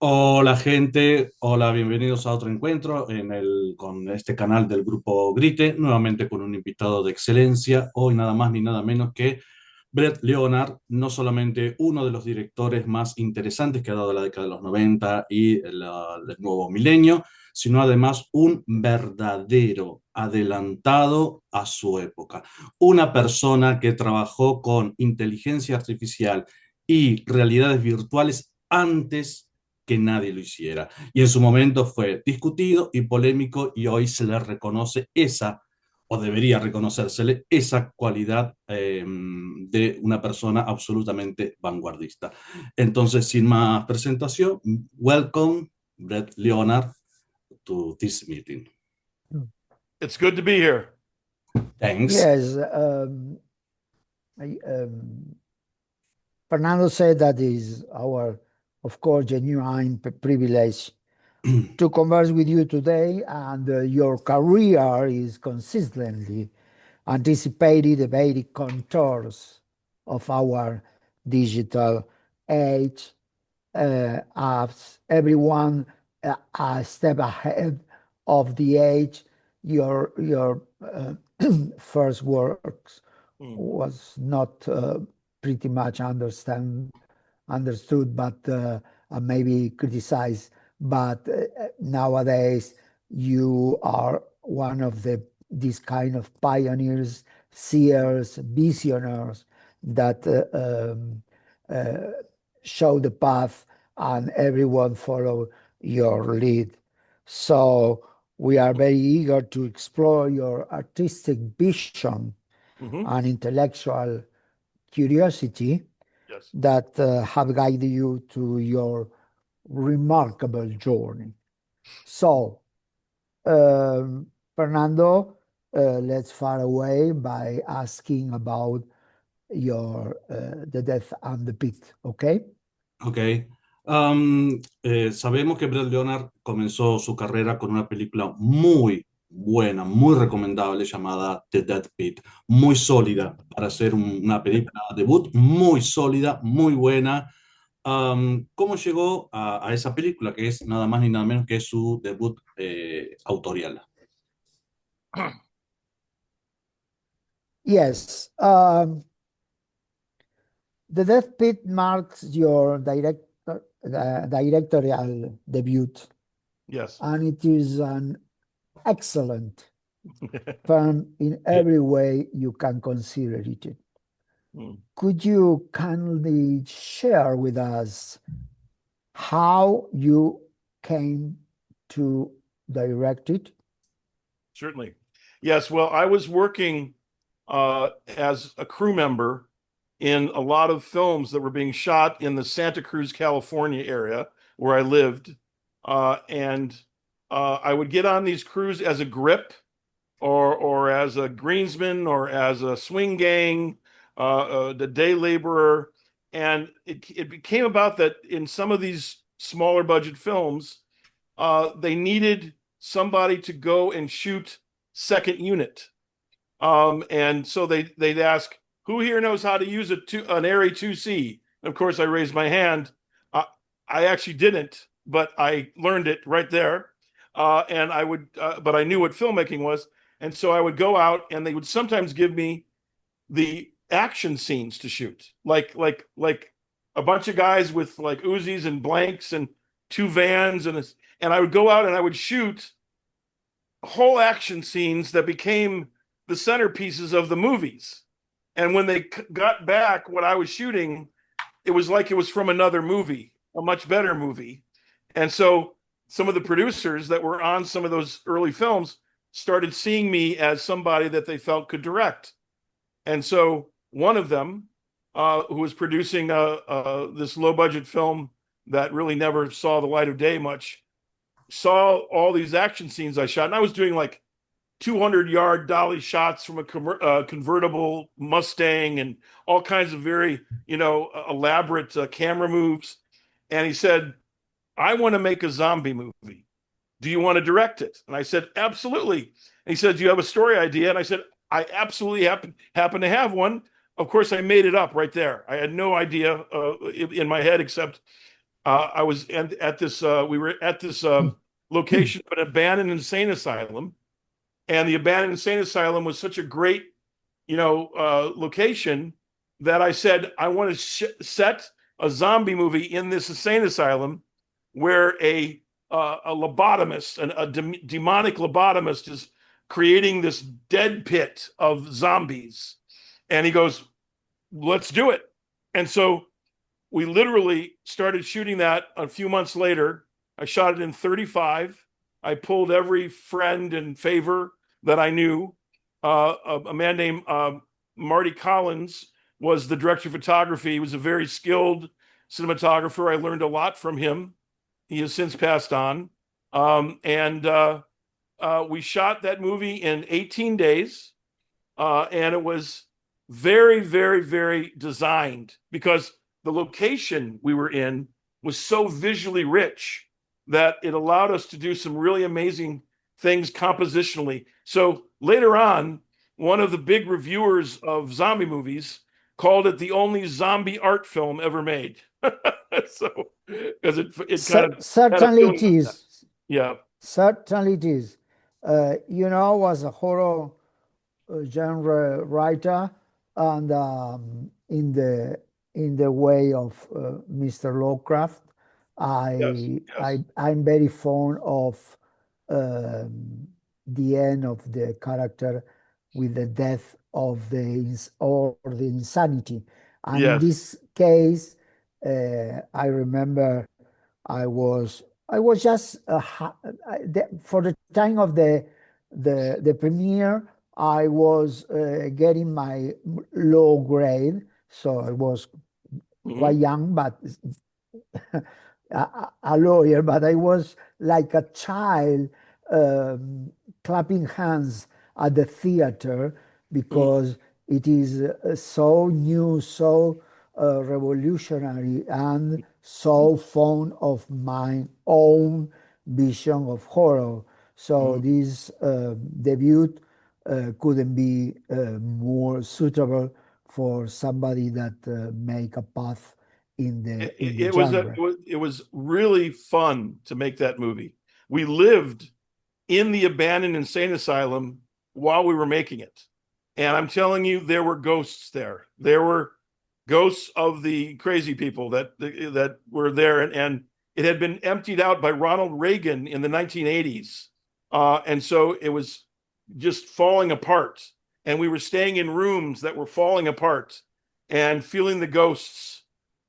Hola gente, hola, bienvenidos a otro encuentro con este canal del grupo Grite, nuevamente con un invitado de excelencia, hoy nada más ni nada menos que Brett Leonard, no solamente uno de los directores más interesantes que ha dado la década de los 90 y el nuevo milenio, sino además un verdadero adelantado a su época. Una persona que trabajó con inteligencia artificial y realidades virtuales antes que nadie lo hiciera. Y en su momento fue discutido y polémico y hoy se le reconoce esa, o debería reconocérsele, esa cualidad de una persona absolutamente vanguardista. Entonces, sin más presentación, welcome, Brett Leonard, to this meeting. It's good to be here. Thanks. Yes, Fernando said that is our, of course, genuine privilege to converse with you today, and your career is consistently anticipated the very contours of our digital age, as everyone a step ahead of the age. Your first works was not pretty much understood, but maybe criticized. But nowadays, you are one of these kind of pioneers, seers, visionaries that show the path, and everyone follow your lead. So we are very eager to explore your artistic vision and intellectual curiosity Yes. that have guided you to your remarkable journey. So, Fernando, let's far away by asking about your the death and the pit. Okay. Ok. Sabemos que Brett Leonard comenzó su carrera con una película muy buena, muy recomendable llamada The Dead Pit, muy sólida para ser una película debut, muy sólida, muy buena. ¿Cómo llegó a esa película que es nada más ni nada menos que su debut autorial? Yes. The Death Pit marks your directorial debut, Yes. and it is an excellent film in every way you can consider it. Mm. Could you kindly share with us how you came to direct it? Certainly. Yes. Well, I was working as a crew member in a lot of films that were being shot in the Santa Cruz, California area where I lived. And I would get on these crews as a grip or as a greensman or as a swing gang, the day laborer. And it became about that in some of these smaller budget films, they needed somebody to go and shoot second unit. And so they'd ask, who here knows how to use an Arri 2C? Of course, I raised my hand. I actually didn't, but I learned it right there. And I would, but I knew what filmmaking was. And so I would go out, and they would sometimes give me the action scenes to shoot, like a bunch of guys with like Uzis and blanks and two vans, and I would go out and I would shoot whole action scenes that became the centerpieces of the movies. And when they got back what I was shooting, it was like it was from another movie, a much better movie. And so some of the producers that were on some of those early films started seeing me as somebody that they felt could direct. And so one of them, who was producing this low budget film that really never saw the light of day much, saw all these action scenes I shot. And I was doing like 200-yard dolly shots from a convertible Mustang and all kinds of very, elaborate camera moves. And he said, I want to make a zombie movie. Do you want to direct it? And I said, absolutely. And he said, do you have a story idea? And I said, I absolutely happen to have one. Of course, I made it up right there. I had no idea in my head except I was at this. We were at this location of an abandoned insane asylum, and the abandoned insane asylum was such a great, location that I said I want to set a zombie movie in this insane asylum where a lobotomist, a demonic lobotomist, is creating this dead pit of zombies, and he goes, "Let's do it." And so we literally started shooting that a few months later. I shot it in 35. I pulled every friend and favor that I knew. A man named Marty Collins was the director of photography. He was a very skilled cinematographer. I learned a lot from him. He has since passed on. And we shot that movie in 18 days. And it was very, very, very designed because the location we were in was so visually rich that it allowed us to do some really amazing things compositionally. So later on, one of the big reviewers of zombie movies called it the only zombie art film ever made. So, because it kind of certainly it is. Yeah, Certainly it is. Was a horror genre writer, and in the way of Mr. Lovecraft, I'm very fond of the end of the character with the death of or the insanity. And in yes. this case, I remember I was just for the time of the premiere. I was getting my low grade, so I was quite young, but a lawyer. But I was like a child, clapping hands at the theater because it is so new, so revolutionary, and so fond of my own vision of horror. So this debut couldn't be more suitable for somebody that make a path in the genre. It was really fun to make that movie. We lived in the abandoned insane asylum while we were making it. And I'm telling you, there were ghosts there. There were ghosts of the crazy people that were there. And it had been emptied out by Ronald Reagan in the 1980s. And so it was just falling apart. And we were staying in rooms that were falling apart and feeling the ghosts.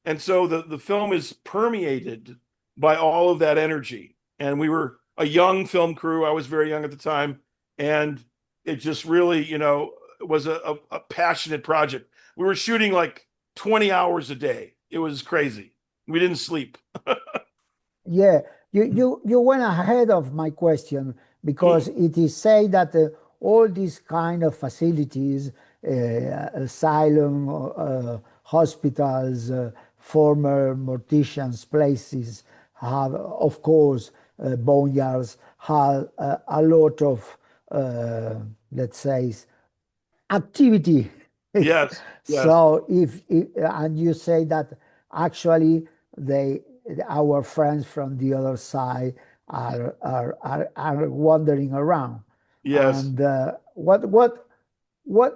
And so the film is permeated by all of that energy. And we were a young film crew. I was very young at the time. And it just really, was a passionate project. We were shooting like 20 hours a day. It was crazy. We didn't sleep. Yeah, you went ahead of my question because it is said that all these kind of facilities, asylum, hospitals, former morticians' places have, of course, boneyards, have a lot of, let's say, activity. Yes. So if and you say that actually our friends from the other side are wandering around. Yes. And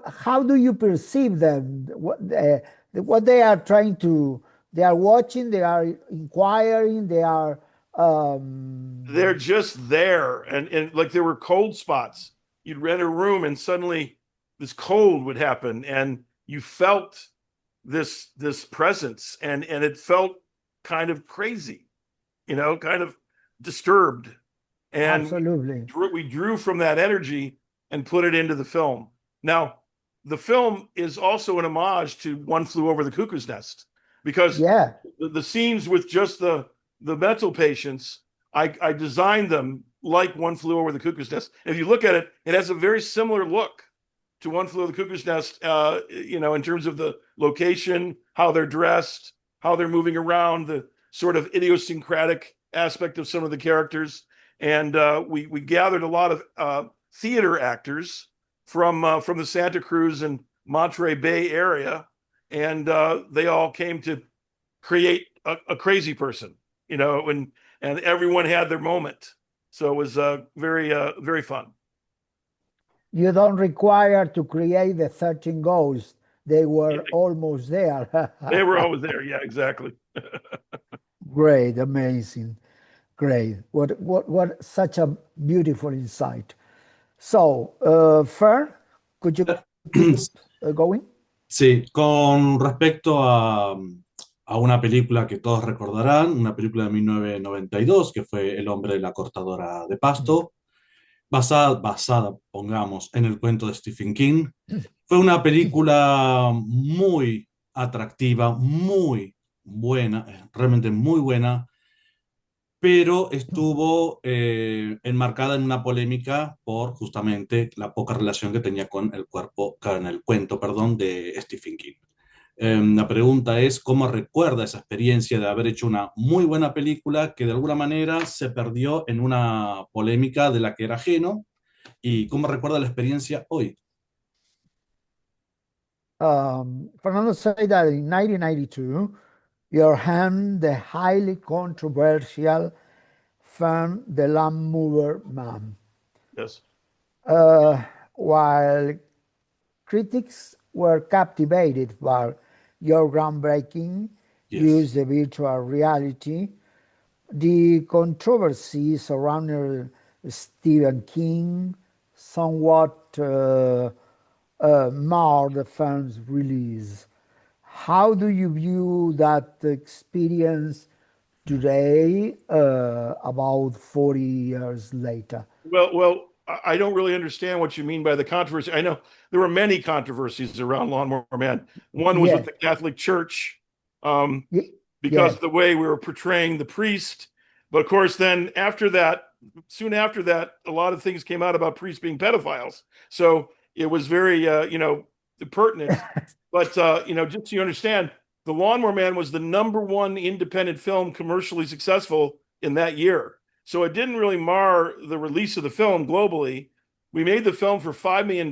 how do you perceive them? What they are trying to? They are watching. They are inquiring. They are. They're just there, and like there were cold spots. You'd rent a room, and suddenly this cold would happen, and you felt this presence, and it felt kind of crazy, kind of disturbed. And absolutely, we drew from that energy and put it into the film. Now, the film is also an homage to One Flew Over the Cuckoo's Nest, because the scenes with just the mental patients, I designed them like One Flew Over the Cuckoo's Nest. And if you look at it, it has a very similar look to One Flew Over the Cuckoo's Nest, in terms of the location, how they're dressed, how they're moving around, the sort of idiosyncratic aspect of some of the characters. And we gathered a lot of theater actors from the Santa Cruz and Monterey Bay area, and they all came to create a crazy person. and everyone had their moment. So it was very fun. You don't require to create the 13 ghosts. They were almost there. They were always there. Yeah, exactly. Great, amazing, great. What such a beautiful insight. So, Fern, could you keep going? Sí, con respecto a una película que todos recordarán, una película de 1992, que fue El hombre de la cortadora de pasto, basada, pongamos, en el cuento de Stephen King. Fue una película muy atractiva, muy buena, realmente muy buena, pero estuvo enmarcada en una polémica por justamente la poca relación que tenía con el cuento, perdón, de Stephen King. La pregunta es, ¿cómo recuerda esa experiencia de haber hecho una muy buena película que de alguna manera se perdió en una polémica de la que era ajeno? ¿Y cómo recuerda la experiencia hoy? Fernando said that in 1992, your hand, the highly controversial film The Lamb Mover Man. Yes. While critics were captivated by your groundbreaking use of virtual reality, the controversy surrounding Stephen King somewhat marred the film's release. How do you view that experience today, about 40 years later? Well, I don't really understand what you mean by the controversy. I know there were many controversies around Lawnmower Man. One was with the Catholic Church, because of the way we were portraying the priest. But of course, then soon after that, a lot of things came out about priests being pedophiles. So it was very, pertinent. But just so you understand, The Lawnmower Man was the #1 independent film commercially successful in that year. So it didn't really mar the release of the film globally. We made the film for $5 million,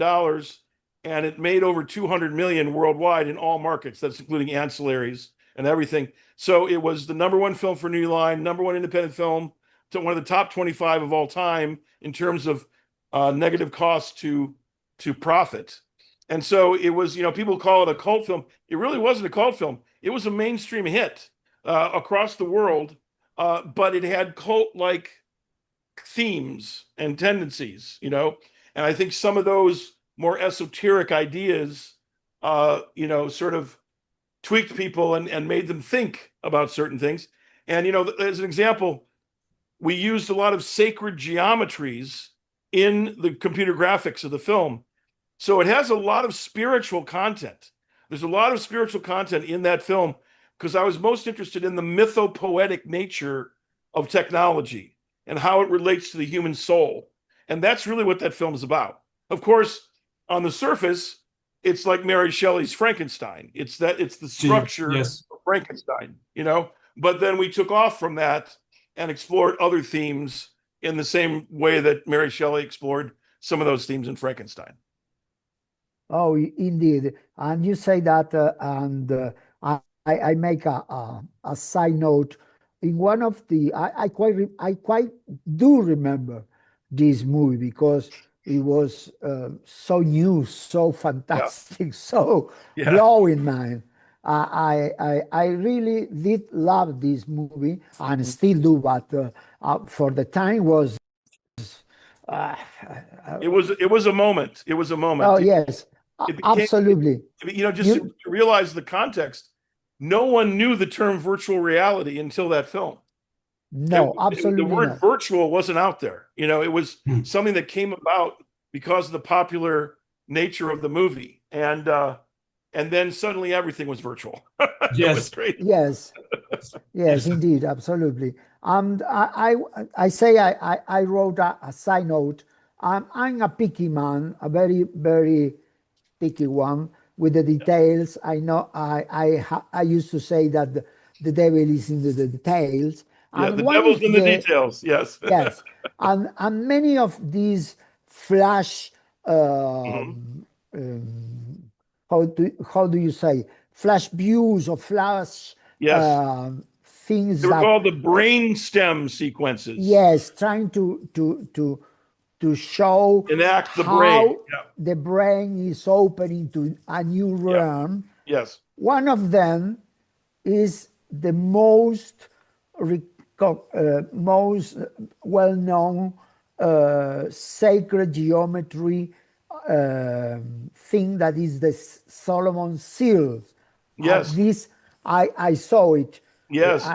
and it made over 200 million worldwide in all markets. That's including ancillaries and everything. So it was the #1 film for New Line, #1 independent film, to one of the top 25 of all time in terms of negative cost to profit. And so it was, people call it a cult film. It really wasn't a cult film. It was a mainstream hit across the world. But it had cult-like themes and tendencies, and I think some of those more esoteric ideas, sort of tweaked people and made them think about certain things. And, as an example, we used a lot of sacred geometries in the computer graphics of the film. So it has a lot of spiritual content. There's a lot of spiritual content in that film, because I was most interested in the mythopoetic nature of technology and how it relates to the human soul. And that's really what that film is about. Of course, on the surface, it's like Mary Shelley's Frankenstein. It's the structure of Frankenstein, But then we took off from that and explored other themes in the same way that Mary Shelley explored some of those themes in Frankenstein. Oh, indeed. And you say that, and I make a side note. In one of the, I quite do remember this movie, because it was so new, so fantastic, so blowing mind. I really did love this movie, and still do, but for the time was. It was a moment. It was a moment. Oh yes, absolutely. Just to realize the context. No one knew the term virtual reality until that film. No, absolutely. The word virtual wasn't out there. It was something that came about because of the popular nature of the movie. And then suddenly everything was virtual. It was great. Yes, indeed, absolutely. I say I wrote a side note. I'm a picky man, a very, very picky one with the details. I know I used to say that the devil is in the details. And the devil's in the details. Yes. Yes. And many of these flash, how do you say, flash views or flash things They were that called the brain stem sequences. yes, trying to show Enact the how brain. Yeah. the brain is opening to a new realm. Yes. One of them is the most most well-known sacred geometry thing, that is the Solomon seals. Yes. This I saw it. Yes.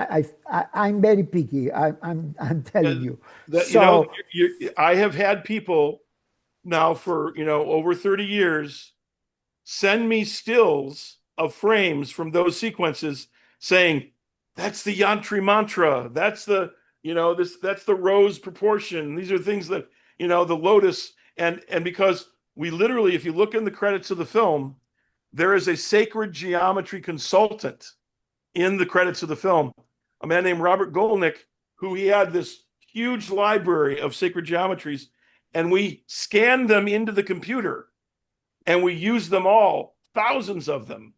I'm very picky. I'm telling you. So I have had people now for over 30 years send me stills of frames from those sequences saying, that's the yantri mantra, that's the that's the rose proportion, these are things that the lotus, and because we literally, if you look in the credits of the film, there is a sacred geometry consultant in the credits of the film, a man named Robert Golnick, who he had this huge library of sacred geometries, and we scanned them into the computer and we used them all, thousands of them,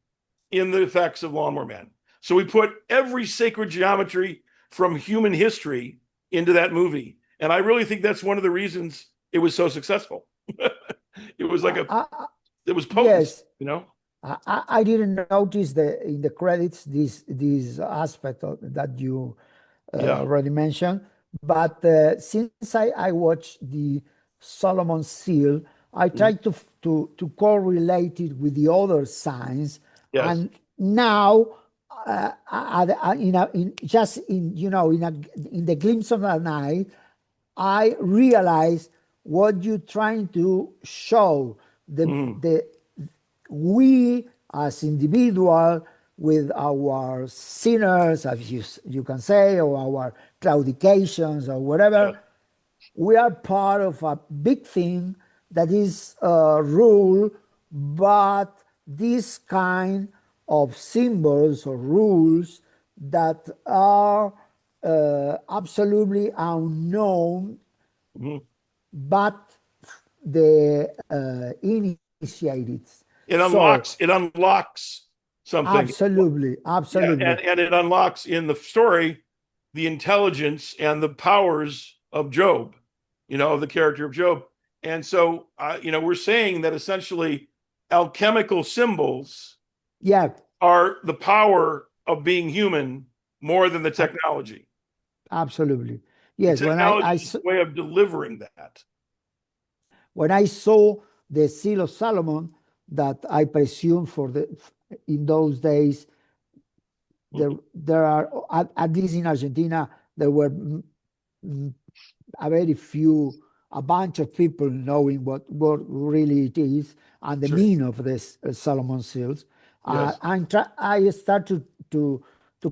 in the effects of Lawnmower Man. So we put every sacred geometry from human history into that movie. And I really think that's one of the reasons it was so successful. It was like it was potent, yes. I didn't notice in the credits this aspect that you already mentioned, but since I watched the Solomon seal, I tried to correlate it with the other signs, and now in the glimpse of the night, I realized what you're trying to show. We as individual, with our sinners, as you can say, or our claudications or whatever, we are part of a big thing that is rule, but this kind of symbols or rules that are absolutely unknown, but the initiated. It unlocks something. Absolutely. Yeah, and it unlocks in the story the intelligence and the powers of Job, of the character of Job. And so, we're saying that essentially alchemical symbols are the power of being human more than the technology. Absolutely. Yes. The technology is a way of delivering that. When I saw the Seal of Solomon, that I presume in those days, there are, at least in Argentina, there were a bunch of people knowing what really it is and the meaning of this Solomon seals. I started to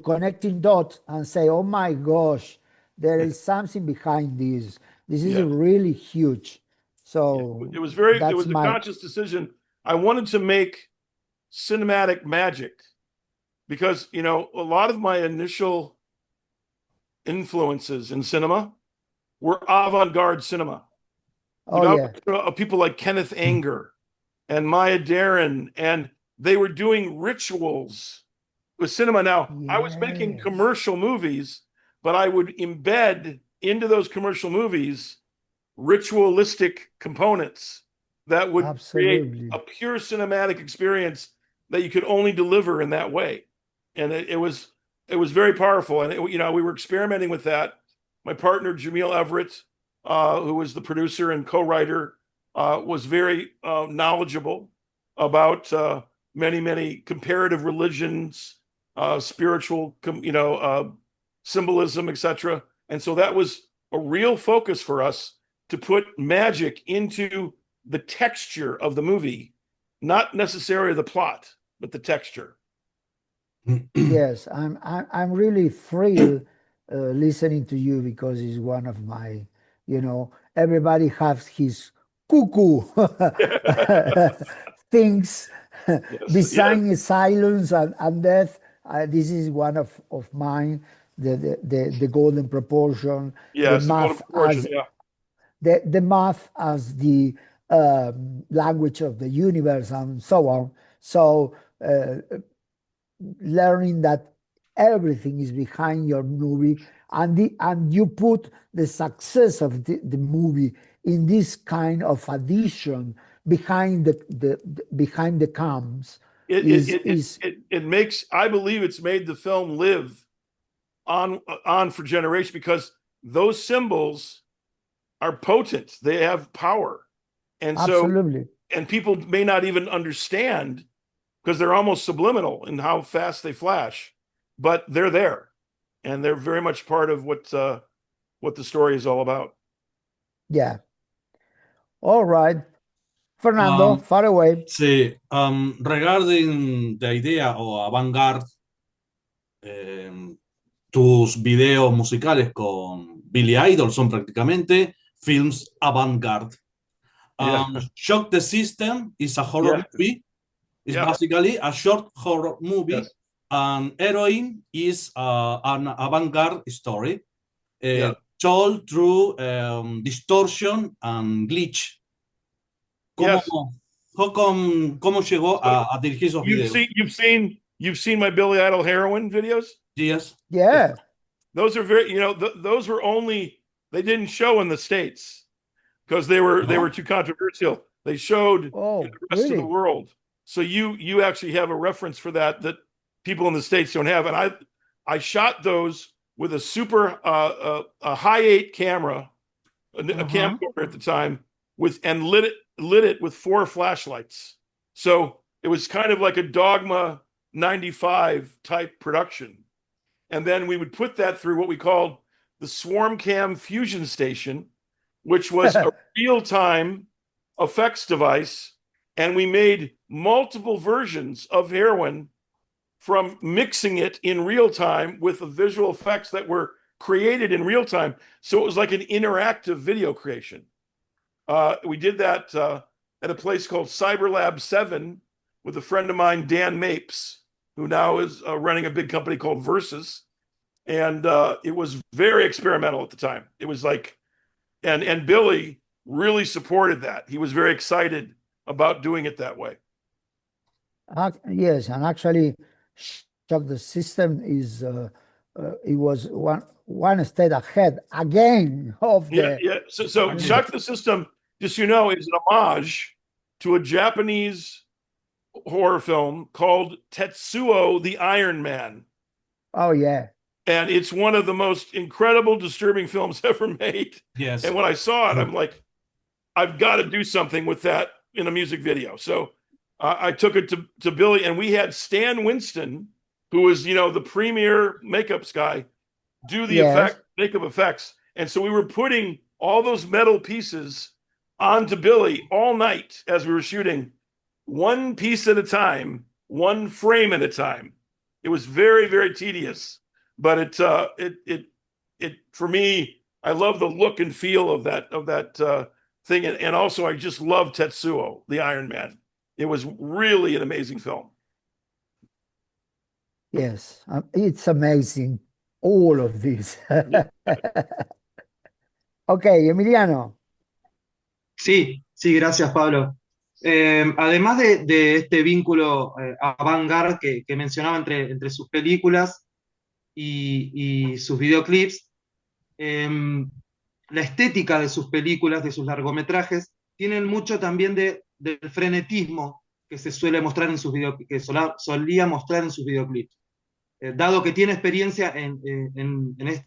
connecting dots and say, oh my gosh, there is something behind this. This is really huge. So it was a conscious decision. I wanted to make cinematic magic because, a lot of my initial influences in cinema were avant-garde cinema. People like Kenneth Anger and Maya Deren, and they were doing rituals with cinema. Now, I was making commercial movies, but I would embed into those commercial movies ritualistic components that would create a pure cinematic experience that you could only deliver in that way. And it was very powerful. And we were experimenting with that. My partner, Jamil Everett, who was the producer and co-writer, was very knowledgeable about many comparative religions, spiritual, symbolism, etc. And so that was a real focus for us, to put magic into the texture of the movie, not necessarily the plot, but the texture. Yes, I'm really thrilled listening to you, because it's one of my, everybody has his cuckoo things besides silence and death. This is one of mine. The golden proportion, the math as the language of the universe, and so on. So learning that everything is behind your movie, and you put the success of the movie in this kind of addition behind behind the cams It makes, I believe it's made the film live on for generations, because those symbols are potent. They have power. And so, absolutely. and people may not even understand because they're almost subliminal in how fast they flash, but they're there, and they're very much part of what the story is all about. Yeah. All right. Fernando, Um, far away. sí, regarding the idea o avant-garde, tus videos musicales con Billy Idol son prácticamente films avant-garde. Yeah. Shock the System is a horror Yeah. movie. It's Yeah. basically a short horror movie. Yes. And Heroine is an avant-garde story Yeah. told through distortion and glitch. ¿Cómo, Yes. cómo llegó a dirigir esos videos? You've seen my Billy Idol heroin videos? Yes. Yeah. Those are very, those were only, they didn't show in the States because they were too controversial. They showed in Oh, the rest of the really? world. So you actually have a reference for that people in the States don't have. And I shot those with a super a high 8 camera, a camcorder at the time, and lit it with 4 flashlights. So it was kind of like a Dogma 95 type production. And then we would put that through what we called the Swarm Cam Fusion Station, which was a real-time effects device. And we made multiple versions of heroin from mixing it in real time with the visual effects that were created in real time. So it was like an interactive video creation. We did that at a place called Cyberlab 7 with a friend of mine, Dan Mapes, who now is running a big company called Versus. And it was very experimental at the time. It was like, and Billy really supported that. He was very excited about doing it that way. Yes, and actually, Shock the System is it was one step ahead again of Yeah, the. yeah. So Shock the System, just is an homage to a Japanese horror film called Tetsuo the Iron Man. Oh yeah. And it's one of the most incredible, disturbing films ever made. Yes. And when I saw it, I'm like, I've got to do something with that in a music video. So I took it to Billy, and we had Stan Winston, who was, the premier makeups guy, do the makeup effects. And so we were putting all those metal pieces onto Billy all night as we were shooting, one piece at a time, one frame at a time. It was very, very tedious, but it for me, I love the look and feel of that thing, and also I just love Tetsuo, the Iron Man. It was really an amazing film. Yes, it's amazing, all of this. Okay, Emiliano. Sí, sí, gracias, Pablo. Además de este vínculo avant-garde que mencionaba entre sus películas y sus videoclips, la estética de sus películas, de sus largometrajes, tienen mucho también del frenetismo que se suele mostrar en sus solía mostrar en sus videoclips. Dado que tiene experiencia en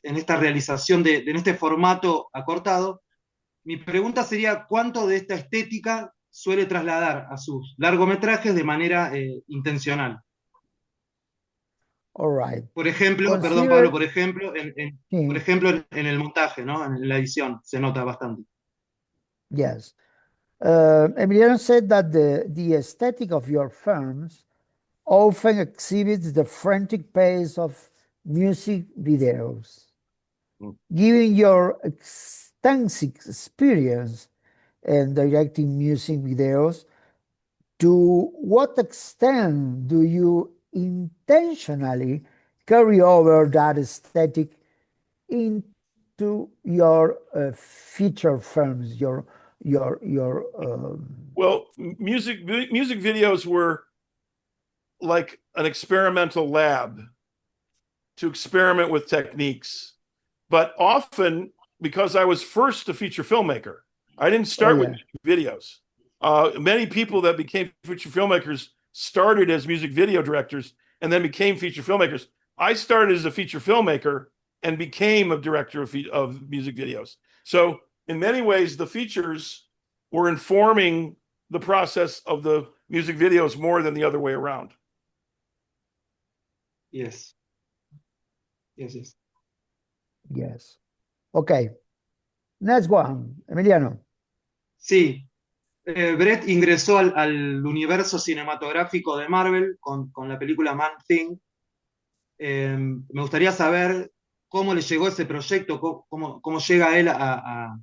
esta realización en este formato acortado, mi pregunta sería: ¿cuánto de esta estética suele trasladar a sus largometrajes de manera intencional? All right. Por ejemplo, perdón, Pablo, por ejemplo, en el montaje, ¿no? En la edición, se nota bastante. Yes. Emiliano said that the aesthetic of your films often exhibits the frantic pace of music videos. Given your extensive experience in directing music videos, to what extent do you intentionally carry over that aesthetic into your feature films, well, music videos were like an experimental lab to experiment with techniques. But often, because I was first a feature filmmaker, I didn't start with videos. Many people that became feature filmmakers started as music video directors and then became feature filmmakers. I started as a feature filmmaker and became a director of music videos. So in many ways, the features were informing the process of the music videos more than the other way around. Yes. Yes, yes. Yes. Okay. Next one, Emiliano. Sí. Brett ingresó al universo cinematográfico de Marvel con la película Man Thing. Me gustaría saber cómo le llegó ese proyecto, cómo llega él a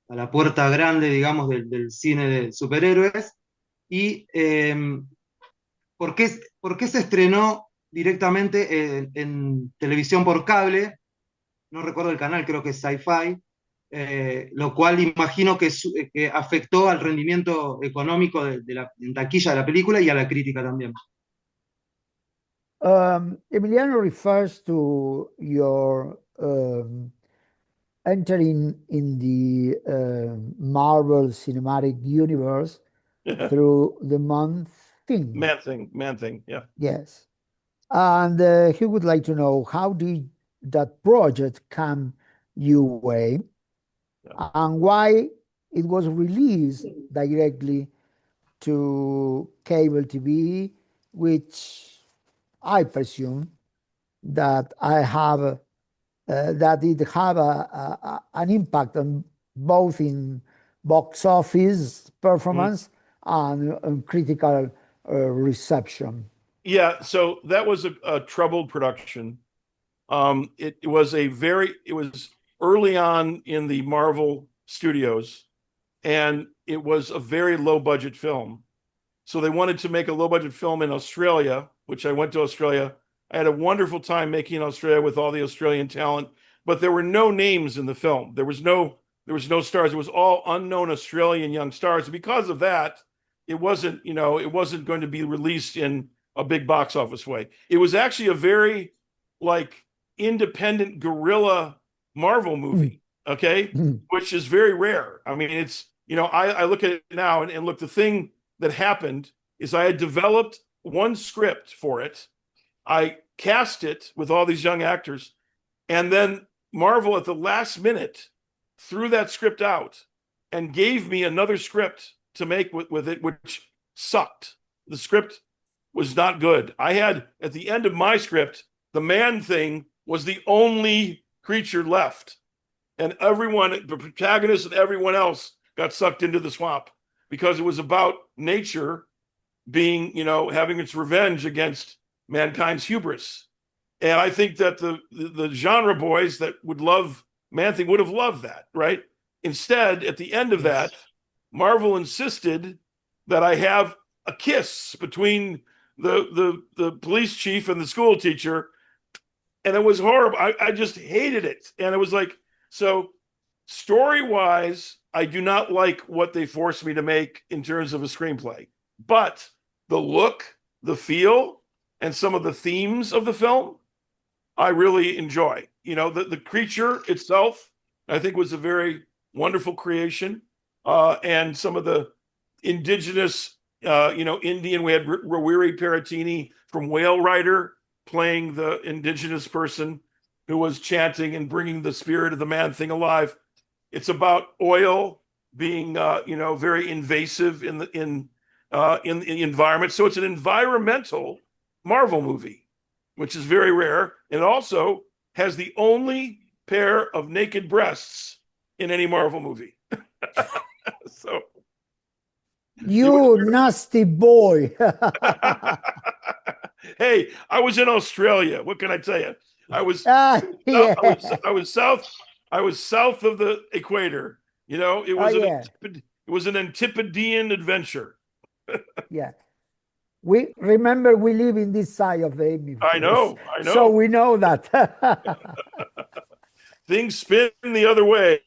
la puerta grande, digamos, del cine de superhéroes y por qué se estrenó directamente en televisión por cable, no recuerdo el canal, creo que es Sci-Fi, lo cual imagino que afectó al rendimiento económico en taquilla de la película y a la crítica también. Emiliano refers to your entering in the Marvel Cinematic Universe through the Man Thing. Yeah. Yes. And he would like to know, how did that project come your way, and why it was released directly to cable TV, which I presume that that it have an impact on both in box office performance and critical reception. Yeah, so that was a troubled production. It was early on in the Marvel Studios, and it was a very low budget film. So they wanted to make a low budget film in Australia, which I went to Australia. I had a wonderful time making Australia with all the Australian talent, but there were no names in the film. There was no stars. It was all unknown Australian young stars. And because of that, it wasn't going to be released in a big box office way. It was actually a very independent guerrilla Marvel movie, okay, which is very rare. I mean, it's, I look at it now and look, the thing that happened is I had developed one script for it. I cast it with all these young actors, and then Marvel at the last minute threw that script out and gave me another script to make with it, which sucked. The script was not good. I had, at the end of my script, the Man Thing was the only creature left. And everyone, the protagonist and everyone else, got sucked into the swamp because it was about nature being, having its revenge against mankind's hubris. And I think that the genre boys that would love Man Thing would have loved that, right? Instead, at the end of that, Marvel insisted that I have a kiss between the police chief and the school teacher, and it was horrible. I just hated it. And it was like, so story-wise, I do not like what they forced me to make in terms of a screenplay. But the look, the feel, and some of the themes of the film, I really enjoy. The creature itself, I think, was a very wonderful creation. And some of the indigenous, Indian, we had Rawiri Paratini from Whale Rider playing the indigenous person who was chanting and bringing the spirit of the Man Thing alive. It's about oil being, very invasive in the environment. So it's an environmental Marvel movie, which is very rare. And also has the only pair of naked breasts in any Marvel movie. So you nasty boy. Hey, I was in Australia. What can I tell you? I was south of the equator. It was an Antipodean adventure. Yeah. We live in this side of the hemisphere. I know. So we know that. Things spin the other way.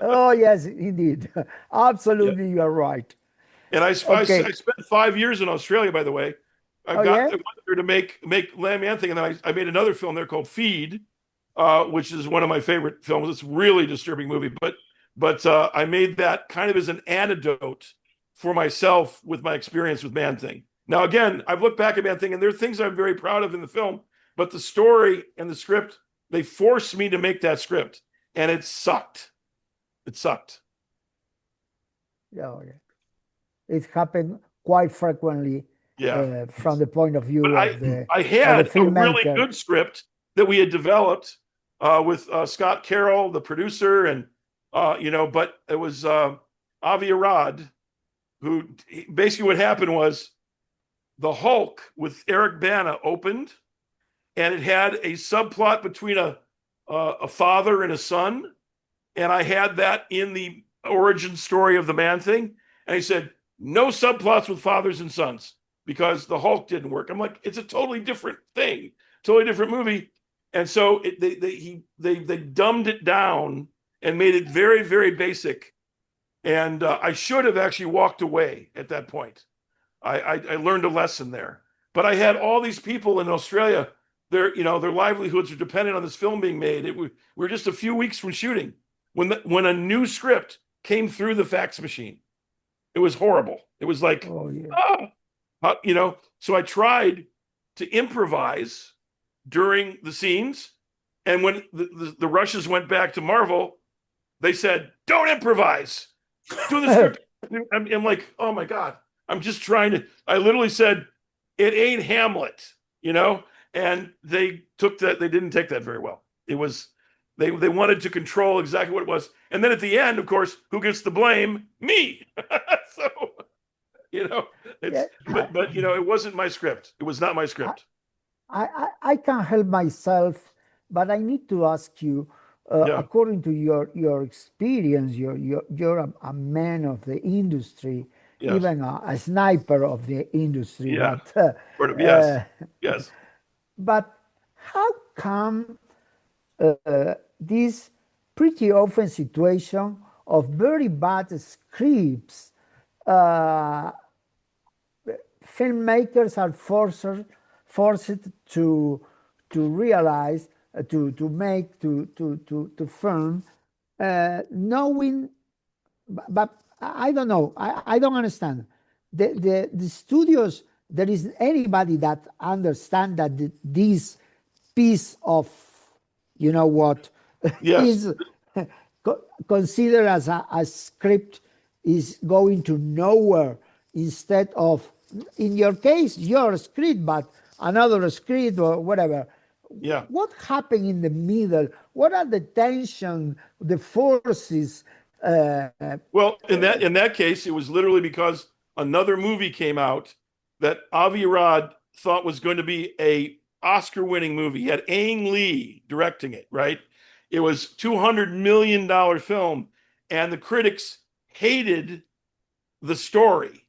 Oh, yes, indeed. Absolutely, you are right. And I spent 5 years in Australia, by the way. I Oh, got yeah? I went there to make Man-Thing, and then I made another film there called Feed, which is one of my favorite films. It's a really disturbing movie, but I made that kind of as an antidote for myself with my experience with Man-Thing. Now, again, I've looked back at Man-Thing, and there are things I'm very proud of in the film, but the story and the script, they forced me to make that script, and it sucked. It sucked. Oh, yeah. It happened quite frequently Yeah. from the point of view But of the I had a really filmmaker. good script that we had developed with Scott Carroll, the producer, and but it was Avi Arad, who basically what happened was the Hulk with Eric Bana opened, and it had a subplot between a father and a son, and I had that in the origin story of the Man-Thing, and he said no subplots with fathers and sons because the Hulk didn't work. I'm like, it's a totally different thing, totally different movie, and so they dumbed it down and made it very, very basic, and I should have actually walked away at that point. I learned a lesson there. But I had all these people in Australia. Their livelihoods are dependent on this film being made. We were just a few weeks from shooting when a new script came through the fax machine. It was horrible. It was like, Oh, yeah. So I tried to improvise during the scenes, and when the rushes went back to Marvel, they said, "Don't improvise. Do the script." I'm like, oh my God. I'm just trying to. I literally said, "It ain't Hamlet," and they took that. They didn't take that very well. It was they wanted to control exactly what it was, and then at the end, of course, who gets the blame? Me. So Yeah. but it wasn't my script. It was not my script. I can't help myself, but I need to ask you, Yeah. according to your experience, you're a man of the industry, Yes. even a sniper of the industry. Yeah. But Yes. Yes. but how come this pretty often situation of very bad scripts, filmmakers are forced to realize to film, knowing, but I don't know, I don't understand the studios. There is anybody that understand that this piece of what Yes. is considered as a script is going to nowhere, instead of, in your case, your script, but another script or whatever. Yeah. What happened in the middle? What are the tension, the forces? Well, in that case, it was literally because another movie came out that Avi Arad thought was going to be a Oscar-winning movie. He had Ang Lee directing it, right? It was $200 million film, and the critics hated the story.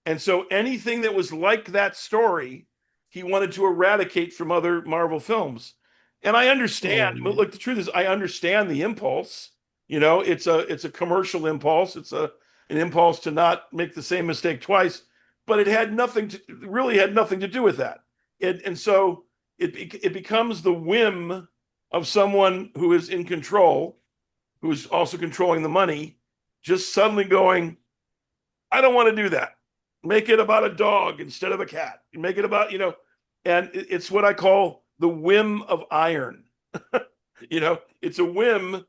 And so anything that was like that story, he wanted to eradicate from other Marvel films. And I understand. Oh, Look, the truth is, I understand the impulse. It's a commercial impulse. It's an impulse to not make the same mistake twice. But it really had nothing to do with that. And so it becomes the whim of someone who is in control, who is also controlling the money, just suddenly going, I don't want to do that. Make it about a dog instead of a cat. Make it about, and it's what I call the whim of iron. It's a whim,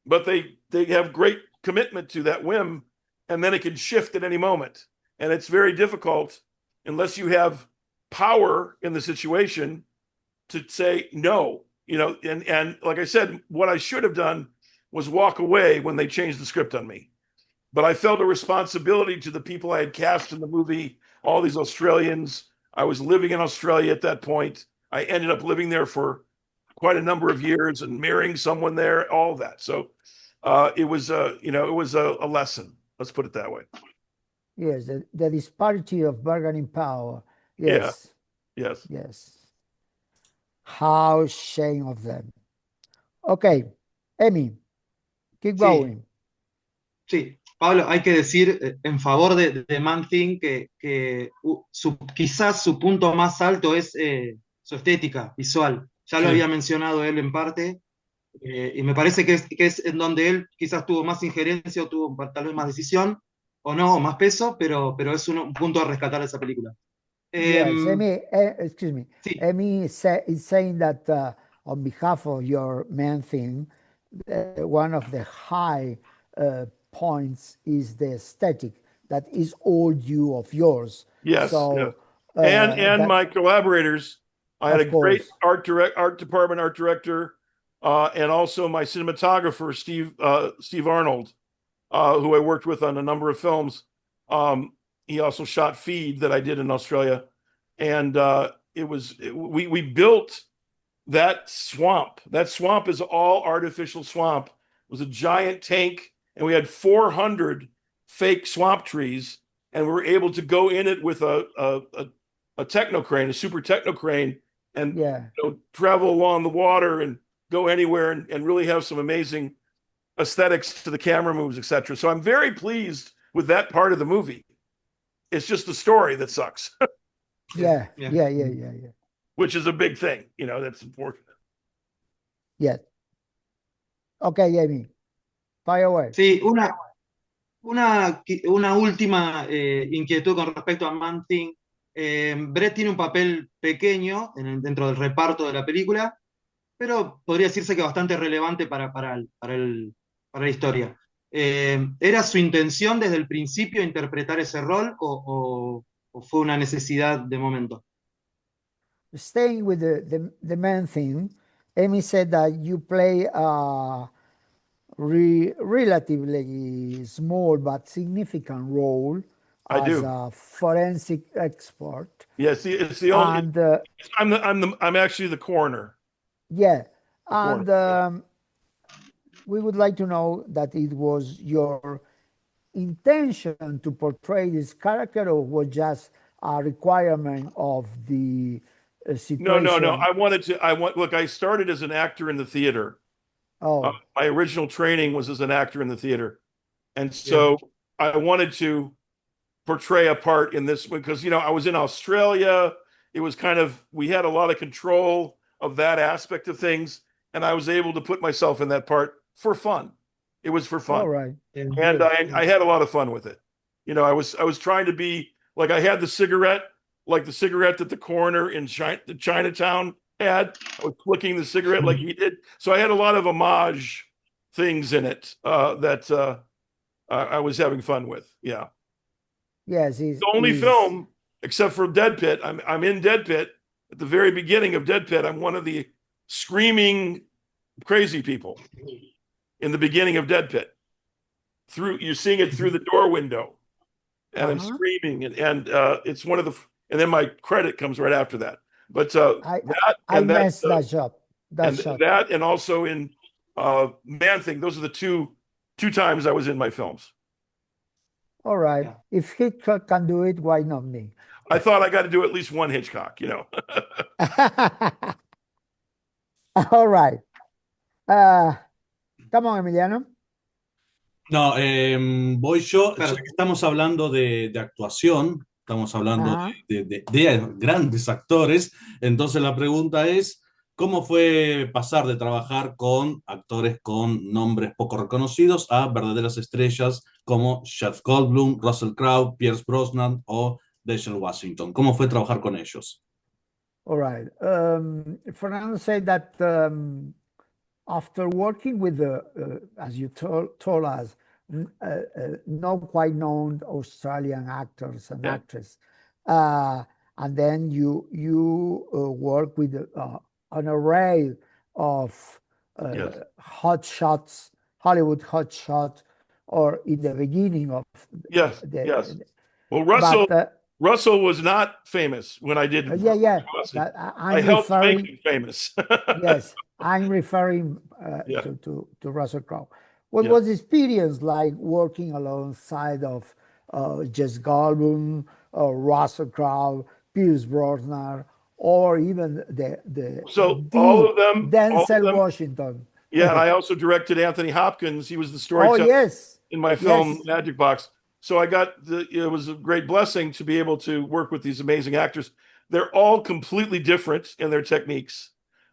but they have great commitment to that whim, and then it can shift at any moment. And it's very difficult unless you have power in the situation to say no, and like I said, what I should have done was walk away when they changed the script on me. But I felt a responsibility to the people I had cast in the movie, all these Australians. I was living in Australia at that point. I ended up living there for quite a number of years and marrying someone there, all that. So it was a lesson. Let's put it that way. yes, the disparity of bargaining power. Yes. Yeah. Yes. Yes. How shame of them. Okay, Emmy, keep going. Sí. Pablo, hay que decir en favor de Man-Thing que quizás su punto más alto es su estética visual. Ya lo Sí. había mencionado él en parte, y me parece que es en donde él quizás tuvo más injerencia o tuvo tal vez más decisión, o no, o más peso, pero es un punto a rescatar de esa película. Yes, Em, excuse me. sí, Amy is saying that on behalf of your main thing, one of the high points is the aesthetic. That is all due of yours. Yes, yes. So And that, my collaborators. I had a of great course, art department art director, and also my cinematographer Steve Arnold, who I worked with on a number of films. He also shot Feed that I did in Australia, and we built that swamp. That swamp is all artificial swamp. It was a giant tank, and we had 400 fake swamp trees, and we were able to go in it with a techno crane, a super techno crane, and yeah. travel along the water and go anywhere and really have some amazing aesthetics to the camera moves, etc. So I'm very pleased with that part of the movie. It's just the story that sucks, Yeah, yeah. yeah, yeah, yeah, yeah. which is a big thing. That's important. Yes. Okay, Amy, fire away. Sí, una última inquietud con respecto a Man-Thing. Brett tiene un papel pequeño dentro del reparto de la película, pero podría decirse que bastante relevante para la historia. ¿Era su intención desde el principio interpretar ese rol o fue una necesidad de momento? Staying with the main thing, Amy said that you play a relatively small but significant role I as do. a forensic expert. Yes, it's the only. And I'm actually the coroner. yeah, The and coroner. we would like to know that it was your intention to portray this character, or was just a requirement of the No, no, no. situation? Look, I started as an actor in the theater. Oh, My original training was as an actor in the theater. And Bien. so I wanted to portray a part in this because, I was in Australia. It was we had a lot of control of that aspect of things. And I was able to put myself in that part for fun. It was for fun. all right. Bien. And Good. I had a lot of fun with it. I was trying to be like I had the cigarette, like the cigarette that the coroner in Chinatown had. I was flicking the cigarette like he did. So I had a lot of homage things in it that I was having fun with. Yeah. Yes, The only film, except for Dead Pit, I'm in Dead Pit at the very beginning of Dead Pit. I'm one of the screaming crazy people in the beginning of Dead Pit. You're seeing it through the door window, and I'm screaming, and it's one of the, and then my credit comes right after that. But I missed that shot. That and also in Man Thing. Those are the two times I was in my films. All right. Yeah. If Hitchcock can do it, why not me? I thought I got to do at least one Hitchcock. All right. Come on, Emiliano. No, voy yo, ya Claro. que estamos hablando de actuación, estamos hablando Ajá. de grandes actores, entonces la pregunta es, ¿cómo fue pasar de trabajar con actores con nombres poco reconocidos a verdaderas estrellas como Jeff Goldblum, Russell Crowe, Pierce Brosnan o Denzel Washington? ¿Cómo fue trabajar con ellos? All right. Fernando said that after working with as you told us, not quite known Australian actors and actresses, and then you work with an array of Yes. hot shots, Hollywood hot shots, or in the beginning of Yes. the. Yes. Well, Russell But Russell was not famous when I did. yeah. I helped make him famous. Yes, I'm referring Yeah. to Russell Crowe. What Yeah. was the experience like working alongside of Jess Goldblum, Russell Crowe, Pierce Brosnan, or even So all of them, Denzel Washington? yeah. And I also directed Anthony Hopkins. He was the Oh storyteller yes, in my film Magic Box. So it was a great blessing to be able to work with these amazing actors. They're all completely different in their techniques,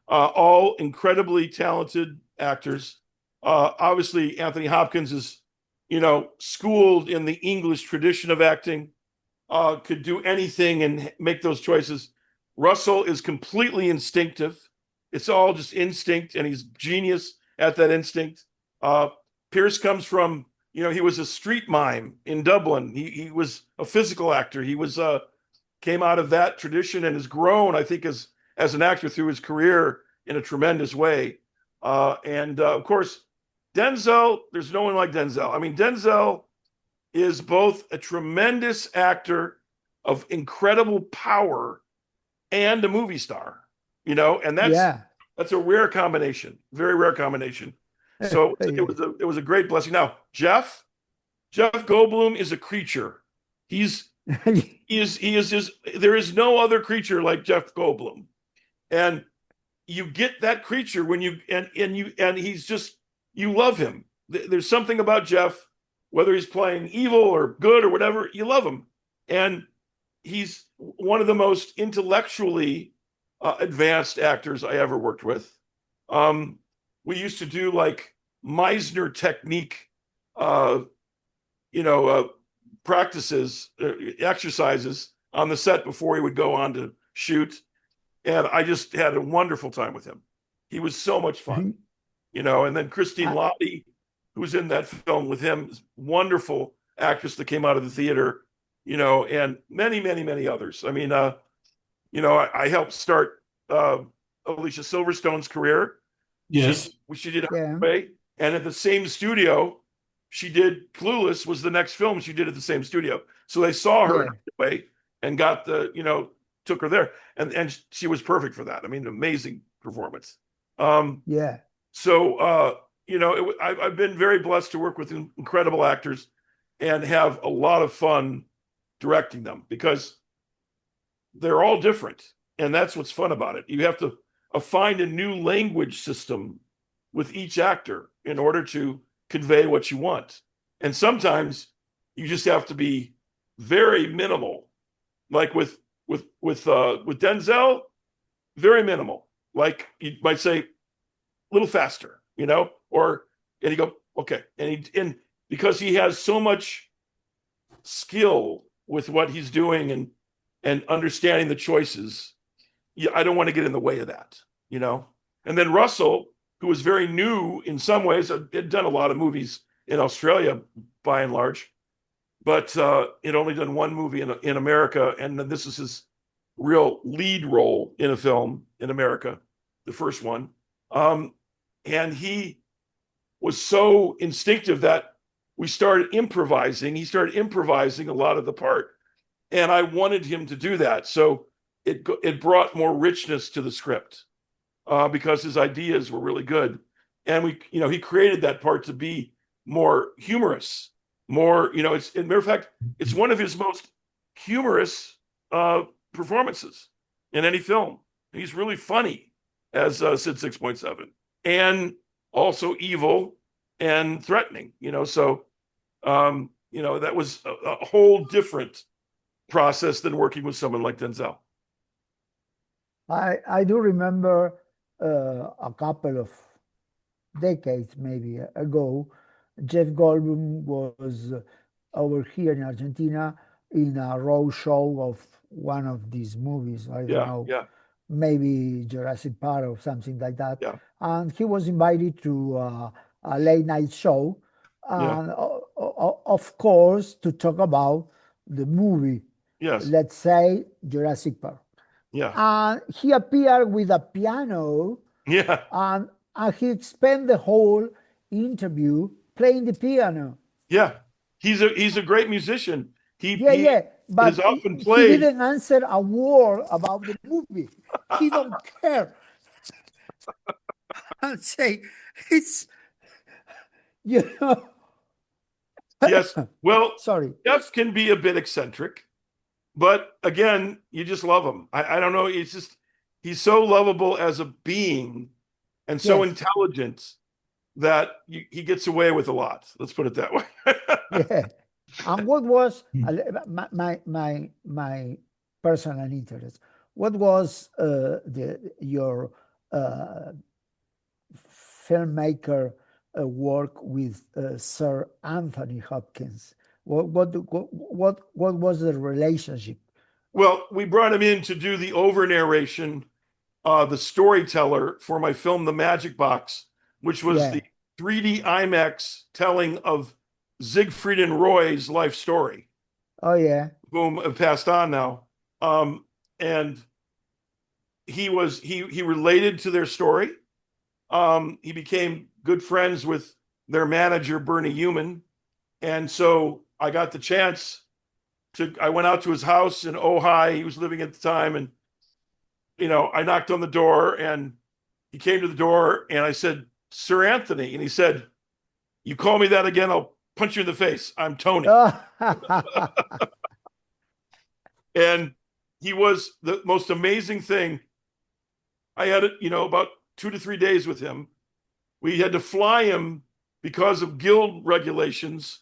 all incredibly talented actors. Obviously, Anthony Hopkins is, schooled in the English tradition of acting, could do anything and make those choices. Russell is completely instinctive. It's all just instinct, and he's genius at that instinct. Pierce comes from, he was a street mime in Dublin. He was a physical actor. He was came out of that tradition and has grown, I think, as an actor through his career in a tremendous way. And of course, Denzel, there's no one like Denzel. I mean, Denzel is both a tremendous actor of incredible power and a movie star, and that's a rare combination, very rare combination. So it was a great blessing. Now, Jeff Goldblum is a creature. He is just, there is no other creature like Jeff Goldblum. And you get that creature when and he's just, you love him. There's something about Jeff, whether he's playing evil or good or whatever, you love him. And he's one of the most intellectually advanced actors I ever worked with. We used to do like Meisner technique, practices, exercises on the set before he would go on to shoot. And I just had a wonderful time with him. He was so much fun, and then Christine Lottie, who's in that film with him, wonderful actress that came out of the theater, and many, many, many others. I mean, I helped start Alicia Silverstone's career. Yes. She did Way, and at the same studio, she did Clueless was the next film she did at the same studio. So they saw her Way and got took her there, and she was perfect for that. I mean, amazing performance. So I've been very blessed to work with incredible actors and have a lot of fun directing them because they're all different, and that's what's fun about it. You have to find a new language system with each actor in order to convey what you want. And sometimes you just have to be very minimal, like with Denzel, very minimal. Like you might say, a little faster, and you go, okay, and because he has so much skill with what he's doing and understanding the choices, I don't want to get in the way of that, And then Russell, who was very new in some ways, had done a lot of movies in Australia by and large, but had only done one movie in America, and this is his real lead role in a film in America, the first one. And he was so instinctive that we started improvising. He started improvising a lot of the part, and I wanted him to do that. So it brought more richness to the script because his ideas were really good, and he created that part to be more humorous, more. It's, as a matter of fact, it's one of his most humorous performances in any film. He's really funny as Sid 6.7, and also evil and threatening. So that was a whole different process than working with someone like Denzel. I do remember a couple of decades maybe ago, Jeff Goldblum was over here in Argentina in a road show of one of these movies. I don't know, maybe Jurassic Park or something like that. Yeah. And he was invited to a late night show, and of course, to talk about the movie. Yes. Let's say Jurassic Park. Yeah. And he appeared with a piano. Yeah. And he spent the whole interview playing the piano. Yeah. He's a great musician. But is often played. He didn't answer a word about the movie. He don't care. And say, it's, Yes. Well, sorry. Jeff can be a bit eccentric, but again, you just love him. I don't know. He's so lovable as a being and so intelligent that he gets away with a lot. Let's put it that way. Yeah. And what was my personal interest? What was your filmmaker work with Sir Anthony Hopkins? What was the relationship? Well, we brought him in to do the over narration, the storyteller for my film, The Magic Box, which was the 3D IMAX telling of Siegfried and Roy's life story. Oh yeah, Whom passed on now, and he related to their story. He became good friends with their manager Bernie Human, and so I got the chance to. I went out to his house in Ojai. He was living at the time, and I knocked on the door, and he came to the door, and I said, "Sir Anthony," and he said, "You call me that again, I'll punch you in the face. I'm Tony." And he was the most amazing thing. I had about 2 to 3 days with him. We had to fly him because of guild regulations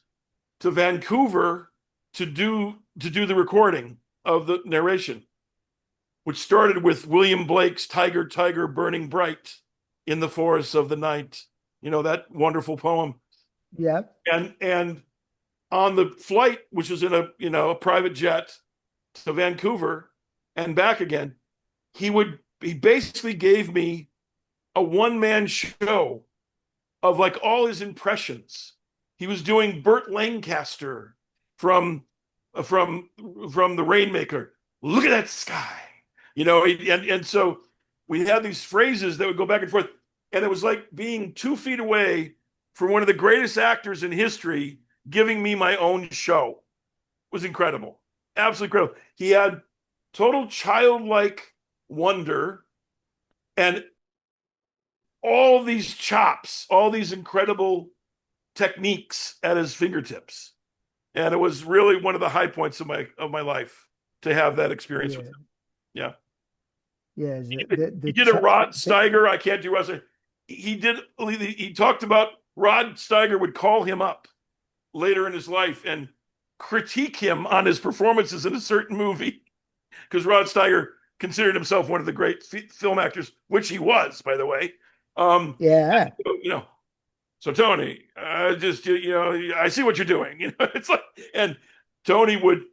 to Vancouver to do the recording of the narration, which started with William Blake's Tiger, Tiger, Burning Bright in the Forests of the Night. That wonderful poem. Yeah. And on the flight, which was in a private jet to Vancouver and back again, he basically gave me a one-man show of like all his impressions. He was doing Burt Lancaster from the Rainmaker. Look at that sky, and so we had these phrases that would go back and forth, and it was like being 2 feet away from one of the greatest actors in history giving me my own show. It was incredible. Absolutely incredible. He had total childlike wonder and all these chops, all these incredible techniques at his fingertips. And it was really one of the high points of my life to have that experience with him. Yeah. Yeah. He did a Rod Steiger. I can't do Rod Steiger. He talked about Rod Steiger would call him up later in his life and critique him on his performances in a certain movie, because Rod Steiger considered himself one of the great film actors, which he was, by the way. Yeah. So Tony, I see what you're doing. It's like, and Tony would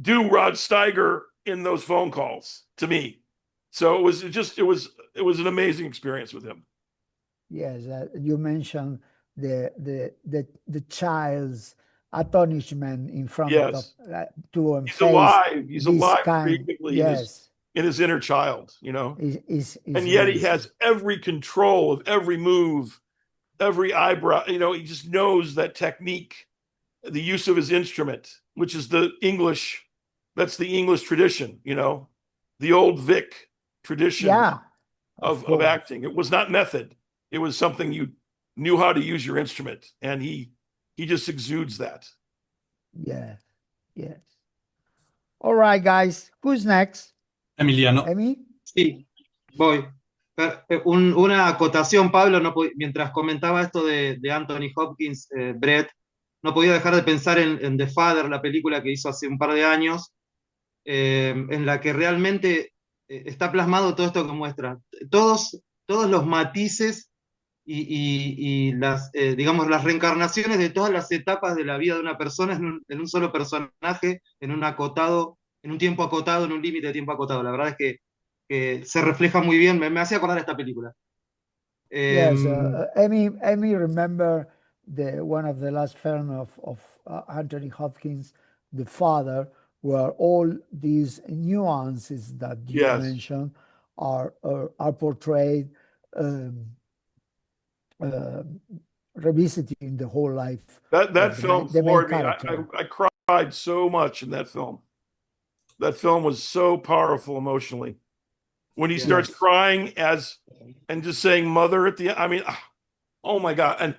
do Rod Steiger in those phone calls to me. So it was an amazing experience with him. Yes, you mentioned the child's astonishment in front of to he's alive. He's alive kind, creatively in his inner child, is and yet he has every control of every move, every eyebrow. He just knows that technique, the use of his instrument, which is the English. That's the English tradition, the old Vic tradition of acting. It was not method. It was something you knew how to use your instrument, and he just exudes that. Yeah. Yes. All right, guys. Who's next? Emiliano. Emi? Sí, voy. Una acotación, Pablo, mientras comentaba esto de Anthony Hopkins, Brett, no podía dejar de pensar en The Father, la película que hizo hace un par de años, en la que realmente está plasmado todo esto que muestra. Todos los matices y las, digamos, las reencarnaciones de todas las etapas de la vida de una persona en un solo personaje, en un tiempo acotado, en un límite de tiempo acotado. La verdad es que se refleja muy bien, me hacía acordar esta película. Yes, Amy remember one of the last film of Anthony Hopkins, The Father, where all these nuances that you mentioned are portrayed, revisiting the whole life. That film floored me. I cried so much in that film. That film was so powerful emotionally. When he starts crying and just saying "mother" at the end, I mean, oh my God! And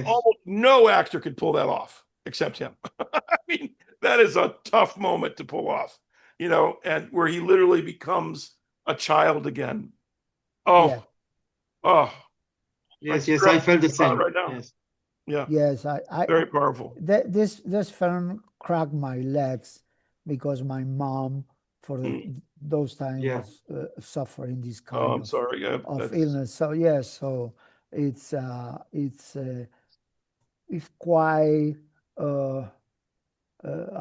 almost no actor could pull that off except him. I mean, that is a tough moment to pull off, and where he literally becomes a child again. Oh, Yes, yes, I felt the same. Right now. Yes. Yeah. Yes, Very powerful. This film cracked my legs because my mom, for those times, Yeah. was suffering this Oh, kind I'm sorry. Yeah, of illness. So yes, so it's quite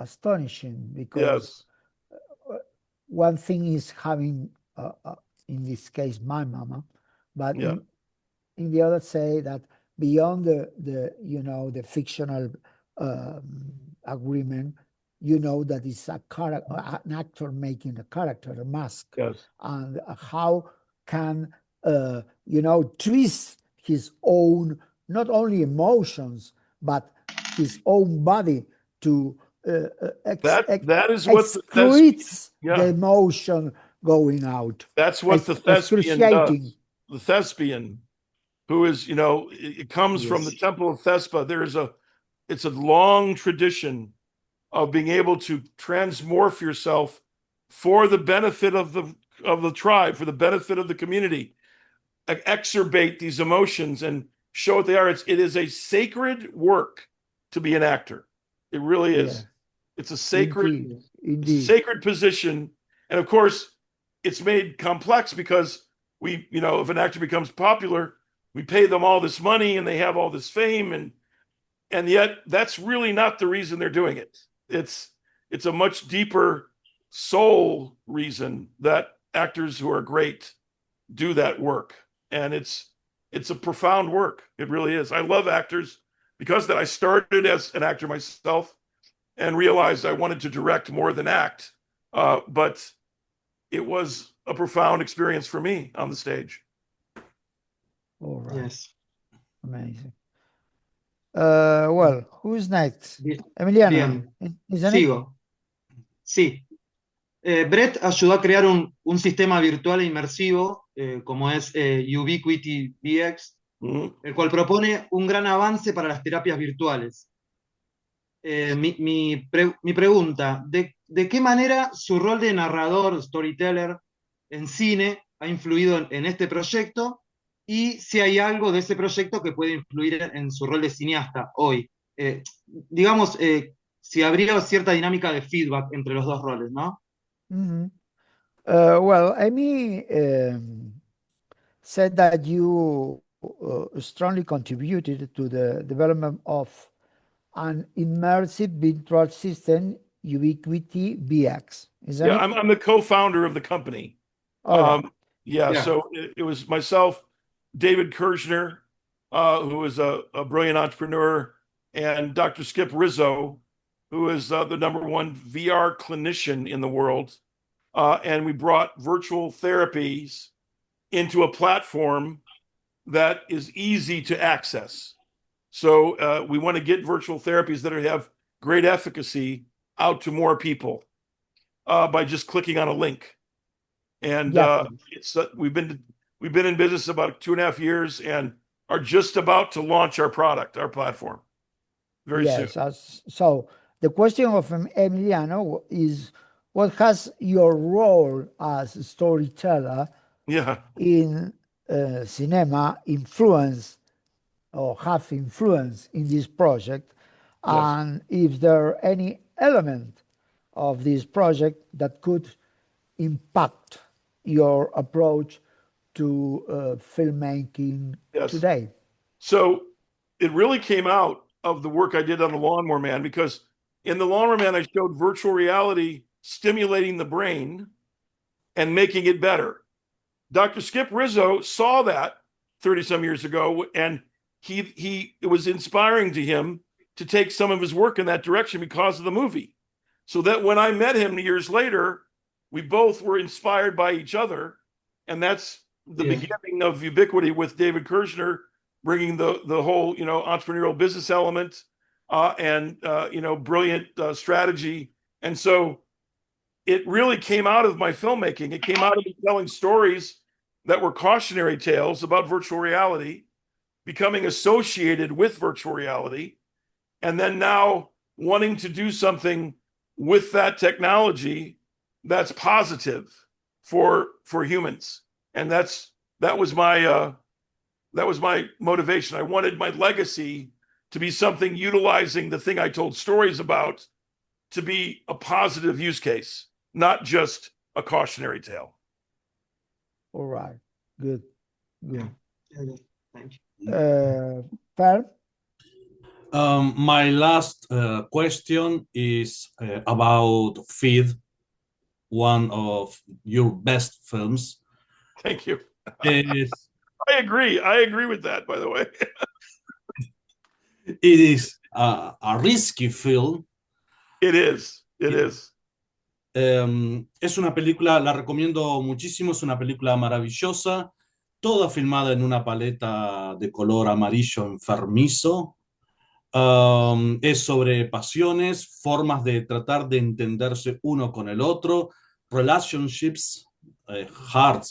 astonishing because yes. one thing is having, in this case, my mama, but Yeah. in the other say that beyond the fictional agreement, that is an actor making a character, a mask, Yes. and how can twist his own, not only emotions but his own body to that is what excludes yeah. the emotion going out. That's what the thespian does. The thespian, who is, it comes from the temple of Thespa. It's a long tradition of being able to transmorph yourself for the benefit of the tribe, for the benefit of the community, exacerbate these emotions and show what they are. It is a sacred work to be an actor. It really is. Yeah. It's a sacred, Indeed. It's a sacred position. And of course, it's made complex because if an actor becomes popular, we pay them all this money and they have all this fame, and yet that's really not the reason they're doing it. It's a much deeper soul reason that actors who are great do that work. And it's a profound work. It really is. I love actors because I started as an actor myself and realized I wanted to direct more than act. But it was a profound experience for me on the stage. All right. Yes. Amazing. Well, who's next? Bien. Emiliano. Sigo. Sí. Brett ayudó a crear un sistema virtual e inmersivo, como es Ubiquiti VX, el cual propone un gran avance para las terapias virtuales. Mi pregunta, ¿de qué manera su rol de narrador, storyteller, en cine ha influido en este proyecto? Y si hay algo de ese proyecto que puede influir en su rol de cineasta hoy. Digamos, si habría cierta dinámica de feedback entre los dos roles, ¿no? Well, Amy said that you strongly contributed to the development of an immersive virtual system, Ubiquiti VX. Isn't it? I'm the co-founder of the company. So it was myself, David Kirshner, who is a brilliant entrepreneur, and Dr. Skip Rizzo, who is the #1 VR clinician in the world. And we brought virtual therapies into a platform that is easy to access. So we want to get virtual therapies that have great efficacy out to more people by just clicking on a link. And we've been in business about 2.5 years and are just about to launch our platform very soon. So the question of Emiliano is, what has your role as a storyteller in cinema influence or have influence in this project? And if there are any element of this project that could impact your approach to filmmaking today? So it really came out of the work I did on The Lawnmower Man, because in The Lawnmower Man, I showed virtual reality stimulating the brain and making it better. Dr. Skip Rizzo saw that 30-some years ago, and it was inspiring to him to take some of his work in that direction because of the movie. So that when I met him years later, we both were inspired by each other. And that's the beginning of Ubiquiti, with David Kirshner bringing the whole, entrepreneurial business element and brilliant strategy. And so it really came out of my filmmaking. It came out of me telling stories that were cautionary tales about virtual reality, becoming associated with virtual reality, and then now wanting to do something with that technology that's positive for humans. And that was my That was my motivation. I wanted my legacy to be something utilizing the thing I told stories about to be a positive use case, not just a cautionary tale. All right. Good. Good. Yeah, thank you. Per? My last question is about Feed, one of your best films. Thank you. It's, I agree. I agree with that, by the way. it is a risky film. It is. It is. Es una película, la recomiendo muchísimo, es una película maravillosa, toda filmada en una paleta de color amarillo enfermizo. Es sobre pasiones, formas de tratar de entenderse uno con el otro, relationships, hard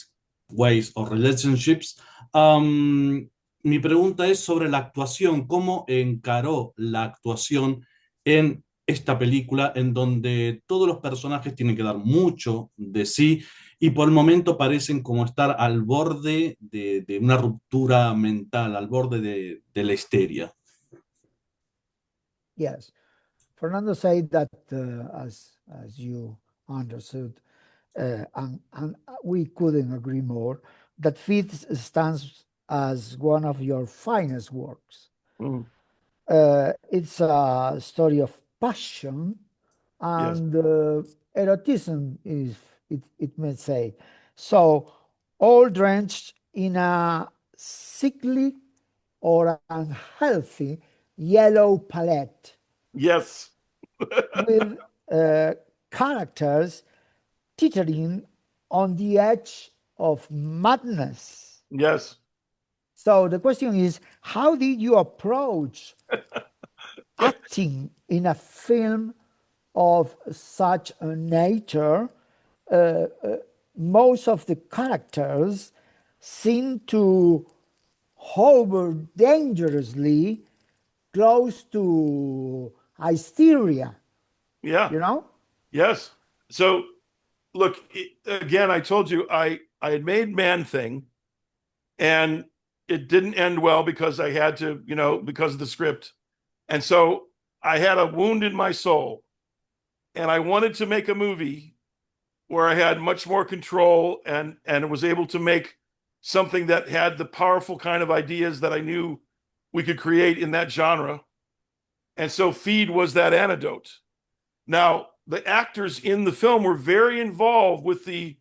ways of relationships. Mi pregunta es sobre la actuación, ¿cómo encaró la actuación en esta película en donde todos los personajes tienen que dar mucho de sí y por el momento parecen como estar al borde de una ruptura mental, al borde de la histeria? Yes. Fernando said that, as you understood, and we couldn't agree more, that Fit stands as one of your finest works. Mm. It's a story of passion Yes. and erotism, if it may say. So, all drenched in a sickly or unhealthy yellow palette Yes. with characters teetering on the edge of madness. Yes. So the question is, how did you approach acting in a film of such a nature? Most of the characters seem to hover dangerously close to hysteria. Yeah. You know? Yes. So, look, again, I told you I had made Man Thing, and it didn't end well because I had to, because of the script. And so I had a wound in my soul, and I wanted to make a movie where I had much more control and was able to make something that had the powerful kind of ideas that I knew we could create in that genre. And so Feed was that antidote. Now, the actors in the film were very involved with the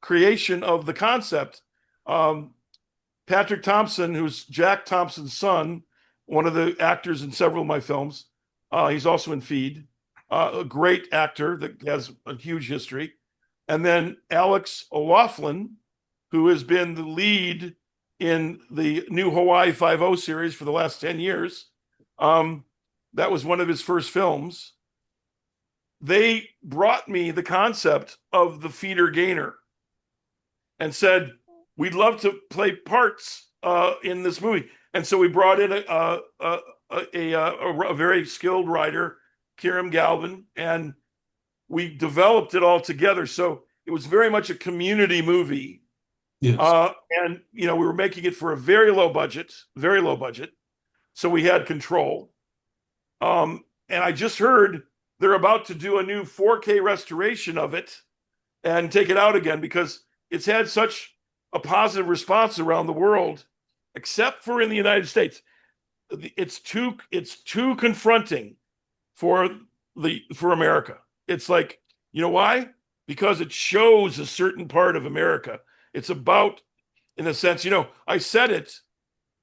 creation of the concept. Patrick Thompson, who's Jack Thompson's son, one of the actors in several of my films, he's also in Feed, a great actor that has a huge history. And then Alex O'Loughlin, who has been the lead in the new Hawaii Five-0 series for the last 10 years. That was one of his first films. They brought me the concept of the feeder gainer and said, we'd love to play parts in this movie. And so we brought in a very skilled writer, Kiram Galvin, and we developed it all together. So it was very much a community movie. Yes. And, we were making it for a very low budget. So we had control. And I just heard they're about to do a new 4K restoration of it and take it out again because it's had such a positive response around the world, except for in the United States. It's too confronting for America. It's like, you know why? Because it shows a certain part of America. It's about, in a sense, I said it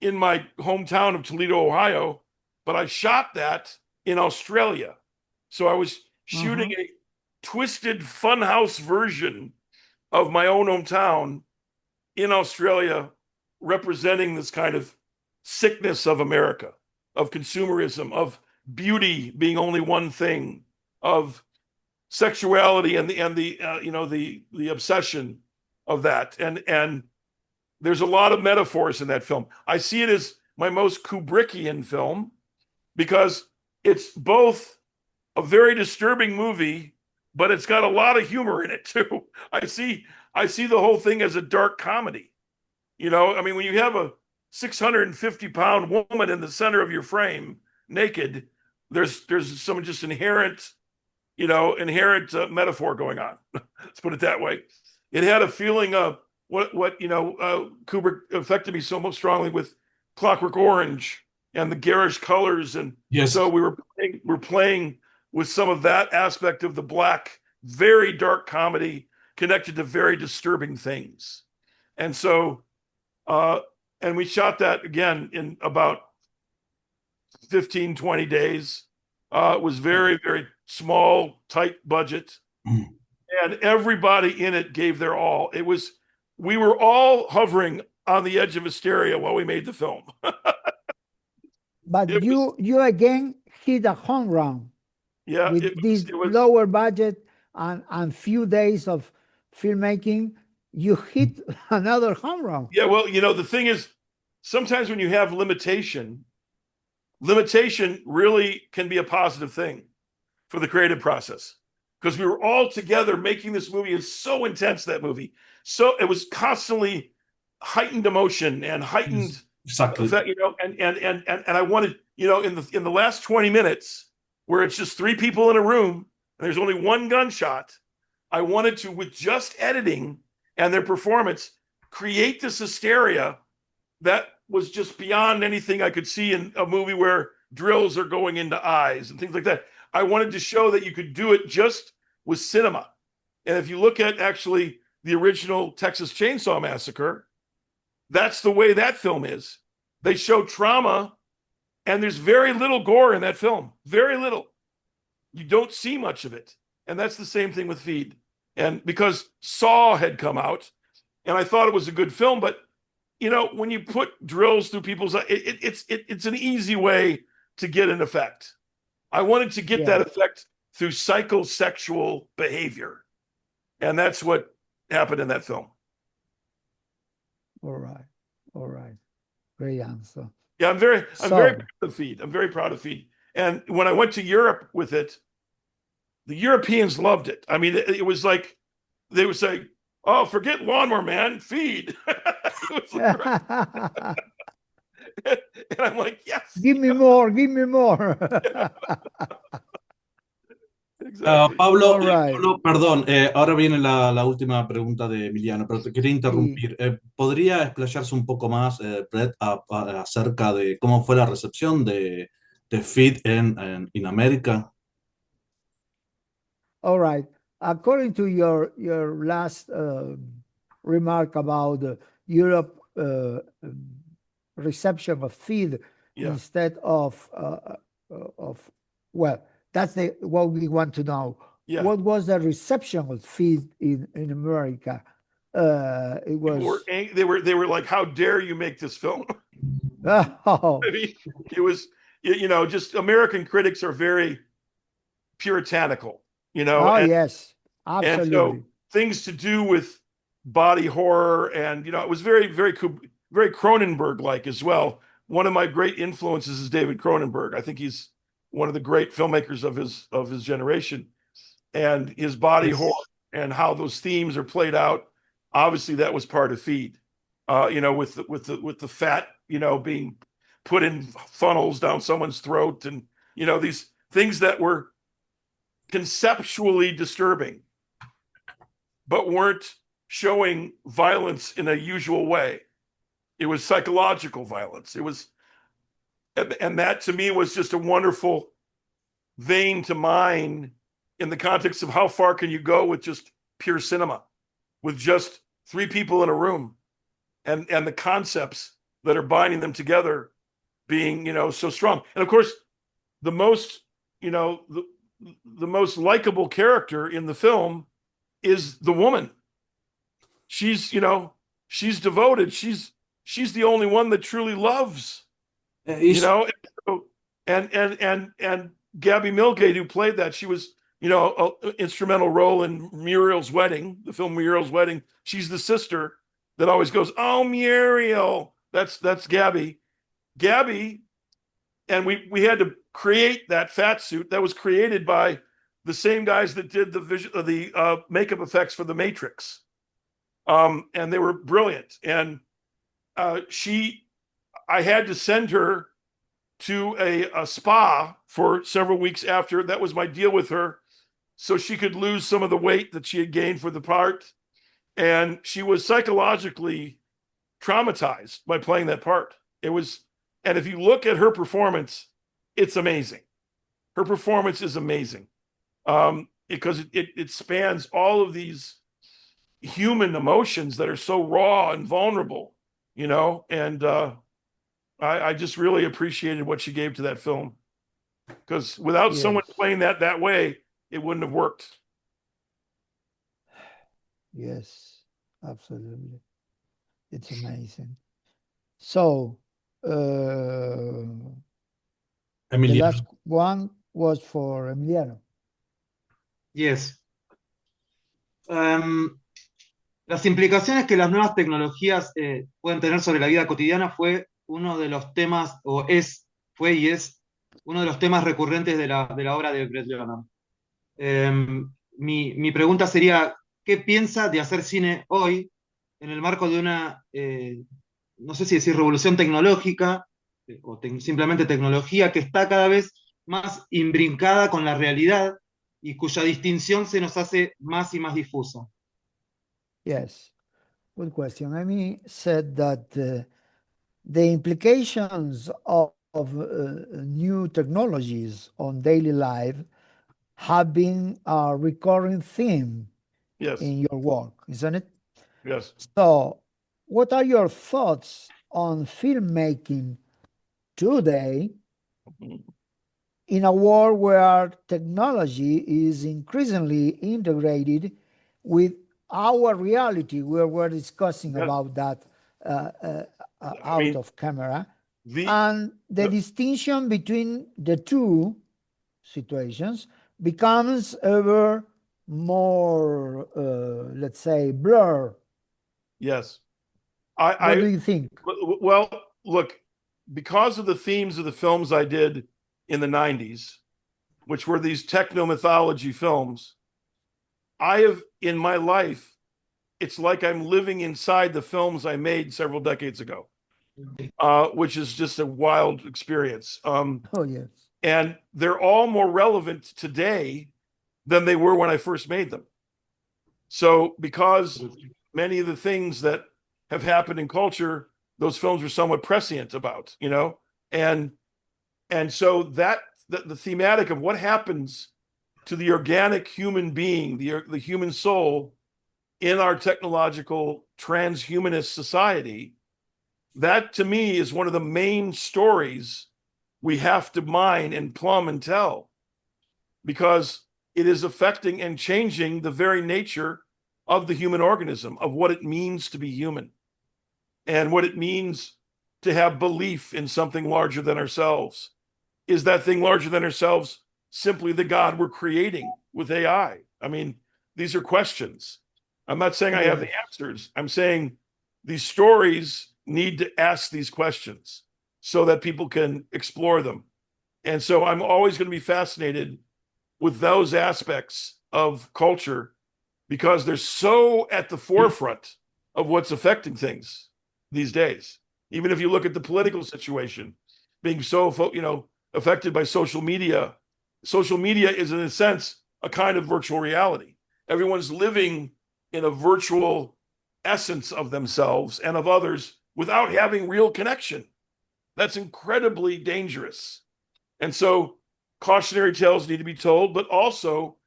in my hometown of Toledo, Ohio, but I shot that in Australia. So I was shooting a twisted funhouse version of my own hometown in Australia, representing this kind of sickness of America, of consumerism, of beauty being only one thing, of sexuality and the obsession of that. And there's a lot of metaphors in that film. I see it as my most Kubrickian film because it's both a very disturbing movie, but it's got a lot of humor in it too. I see the whole thing as a dark comedy. You know, I mean, when you have a 650-pound woman in the center of your frame, naked, there's some just inherent, metaphor going on. Let's put it that way. It had a feeling of what Kubrick affected me so strongly with Clockwork Orange and the garish colors, and Yes. so we're playing with some of that aspect of the black, very dark comedy connected to very disturbing things, and so and we shot that again in about 15, 20 days. It was very, very small, tight budget. And everybody in it gave their all. We were all hovering on the edge of hysteria while we made the film. But you again hit a home run. Yeah. With this lower budget and few days of filmmaking, you hit another home run. Yeah, well, the thing is, sometimes when you have limitation really can be a positive thing for the creative process, because we were all together making this movie. It's so intense, that movie. So it was constantly heightened emotion and heightened exactly effect, and I wanted, in the last 20 minutes where it's just three people in a room and there's only one gunshot, I wanted to, with just editing and their performance, create this hysteria that was just beyond anything I could see in a movie where drills are going into eyes and things like that. I wanted to show that you could do it just with cinema. And if you look at actually the original Texas Chainsaw Massacre, that's the way that film is. They show trauma, and there's very little gore in that film. Very little. You don't see much of it. And that's the same thing with Feed. And because Saw had come out, and I thought it was a good film, but when you put drills through people's eyes, it's an easy way to get an effect. I wanted to get that effect through psychosexual behavior. And that's what happened in that film. All right. Great answer. Yeah, I'm very proud of Feed. I'm very proud of Feed. And when I went to Europe with it, the Europeans loved it. I mean, it was like they would say, "Oh, forget Lawnmower Man, Feed." And I'm like, yes. Give me more. Exactly. Pablo, Right. Pablo, perdón, ahora viene la última pregunta de Emiliano, pero te quería interrumpir. ¿Podría explayarse un poco más, Brett, acerca de cómo fue la recepción de Feed en América? All right. According to your last remark about Europe reception of Feed instead of well, that's what we want to know. Yeah. What was the reception of Feed in America? It was they were like, "How dare you make this film?" Oh. I mean, it was, just American critics are very puritanical, Oh, yes, absolutely. And so things to do with body horror, and it was very, very, very Cronenberg-like as well. One of my great influences is David Cronenberg. I think he's one of the great filmmakers of his generation, and his body horror and how those themes are played out. Obviously, that was part of Feed. With the fat, being put in funnels down someone's throat, and these things that were conceptually disturbing, but weren't showing violence in a usual way. It was psychological violence. It was, and that to me was just a wonderful vein to mine in the context of how far can you go with just pure cinema, with just three people in a room, and the concepts that are binding them together being, so strong. And of course, the most, the most likable character in the film is the woman. She's, she's devoted. She's the only one that truly loves, and Gabby Milgate, who played that, she was, an instrumental role in Muriel's Wedding, the film Muriel's Wedding. She's the sister that always goes, "Oh, Muriel." That's Gabby. And we had to create that fat suit that was created by the same guys that did the makeup effects for The Matrix. And they were brilliant. And I had to send her to a spa for several weeks after. That was my deal with her, so she could lose some of the weight that she had gained for the part. And she was psychologically traumatized by playing that part. And if you look at her performance, it's amazing. Her performance is amazing, because it spans all of these human emotions that are so raw and vulnerable, and I just really appreciated what she gave to that film, because without someone playing that way, it wouldn't have worked. Yes, absolutely. It's amazing. So, the last one was for Emiliano. Yes. Las implicaciones que las nuevas tecnologías pueden tener sobre la vida cotidiana fue uno de los temas, fue y es uno de los temas recurrentes de la obra de Brett Leonard. Mi pregunta sería, ¿qué piensa de hacer cine hoy en el marco de una, no sé si decir revolución tecnológica, o simplemente tecnología, que está cada vez más imbrincada con la realidad y cuya distinción se nos hace más y más difusa? Yes, good question. Amy said that the implications of new technologies on daily life have been a recurring theme in your work, isn't it? Yes. So, what are your thoughts on filmmaking today in a world where technology is increasingly integrated with our reality? We're discussing about that out of camera. And the distinction between the two situations becomes ever more, let's say, blur. Yes. What do you think? Well, look, because of the themes of the films I did in the 90s, which were these techno-mythology films, I have, in my life, it's like I'm living inside the films I made several decades ago, which is just a wild experience. Oh, yes. And they're all more relevant today than they were when I first made them. So because many of the things that have happened in culture, those films were somewhat prescient about, and so that the thematic of what happens to the organic human being, the human soul in our technological transhumanist society, that to me is one of the main stories we have to mine and plumb and tell, because it is affecting and changing the very nature of the human organism, of what it means to be human and what it means to have belief in something larger than ourselves. Is that thing larger than ourselves simply the God we're creating with AI? I mean, these are questions. I'm not saying I have the answers. I'm saying these stories need to ask these questions so that people can explore them. And so I'm always going to be fascinated with those aspects of culture, because they're so at the forefront of what's affecting things these days. Even if you look at the political situation being so, affected by social media is, in a sense, a kind of virtual reality. Everyone's living in a virtual essence of themselves and of others without having real connection. That's incredibly dangerous. And so cautionary tales need to be told, but also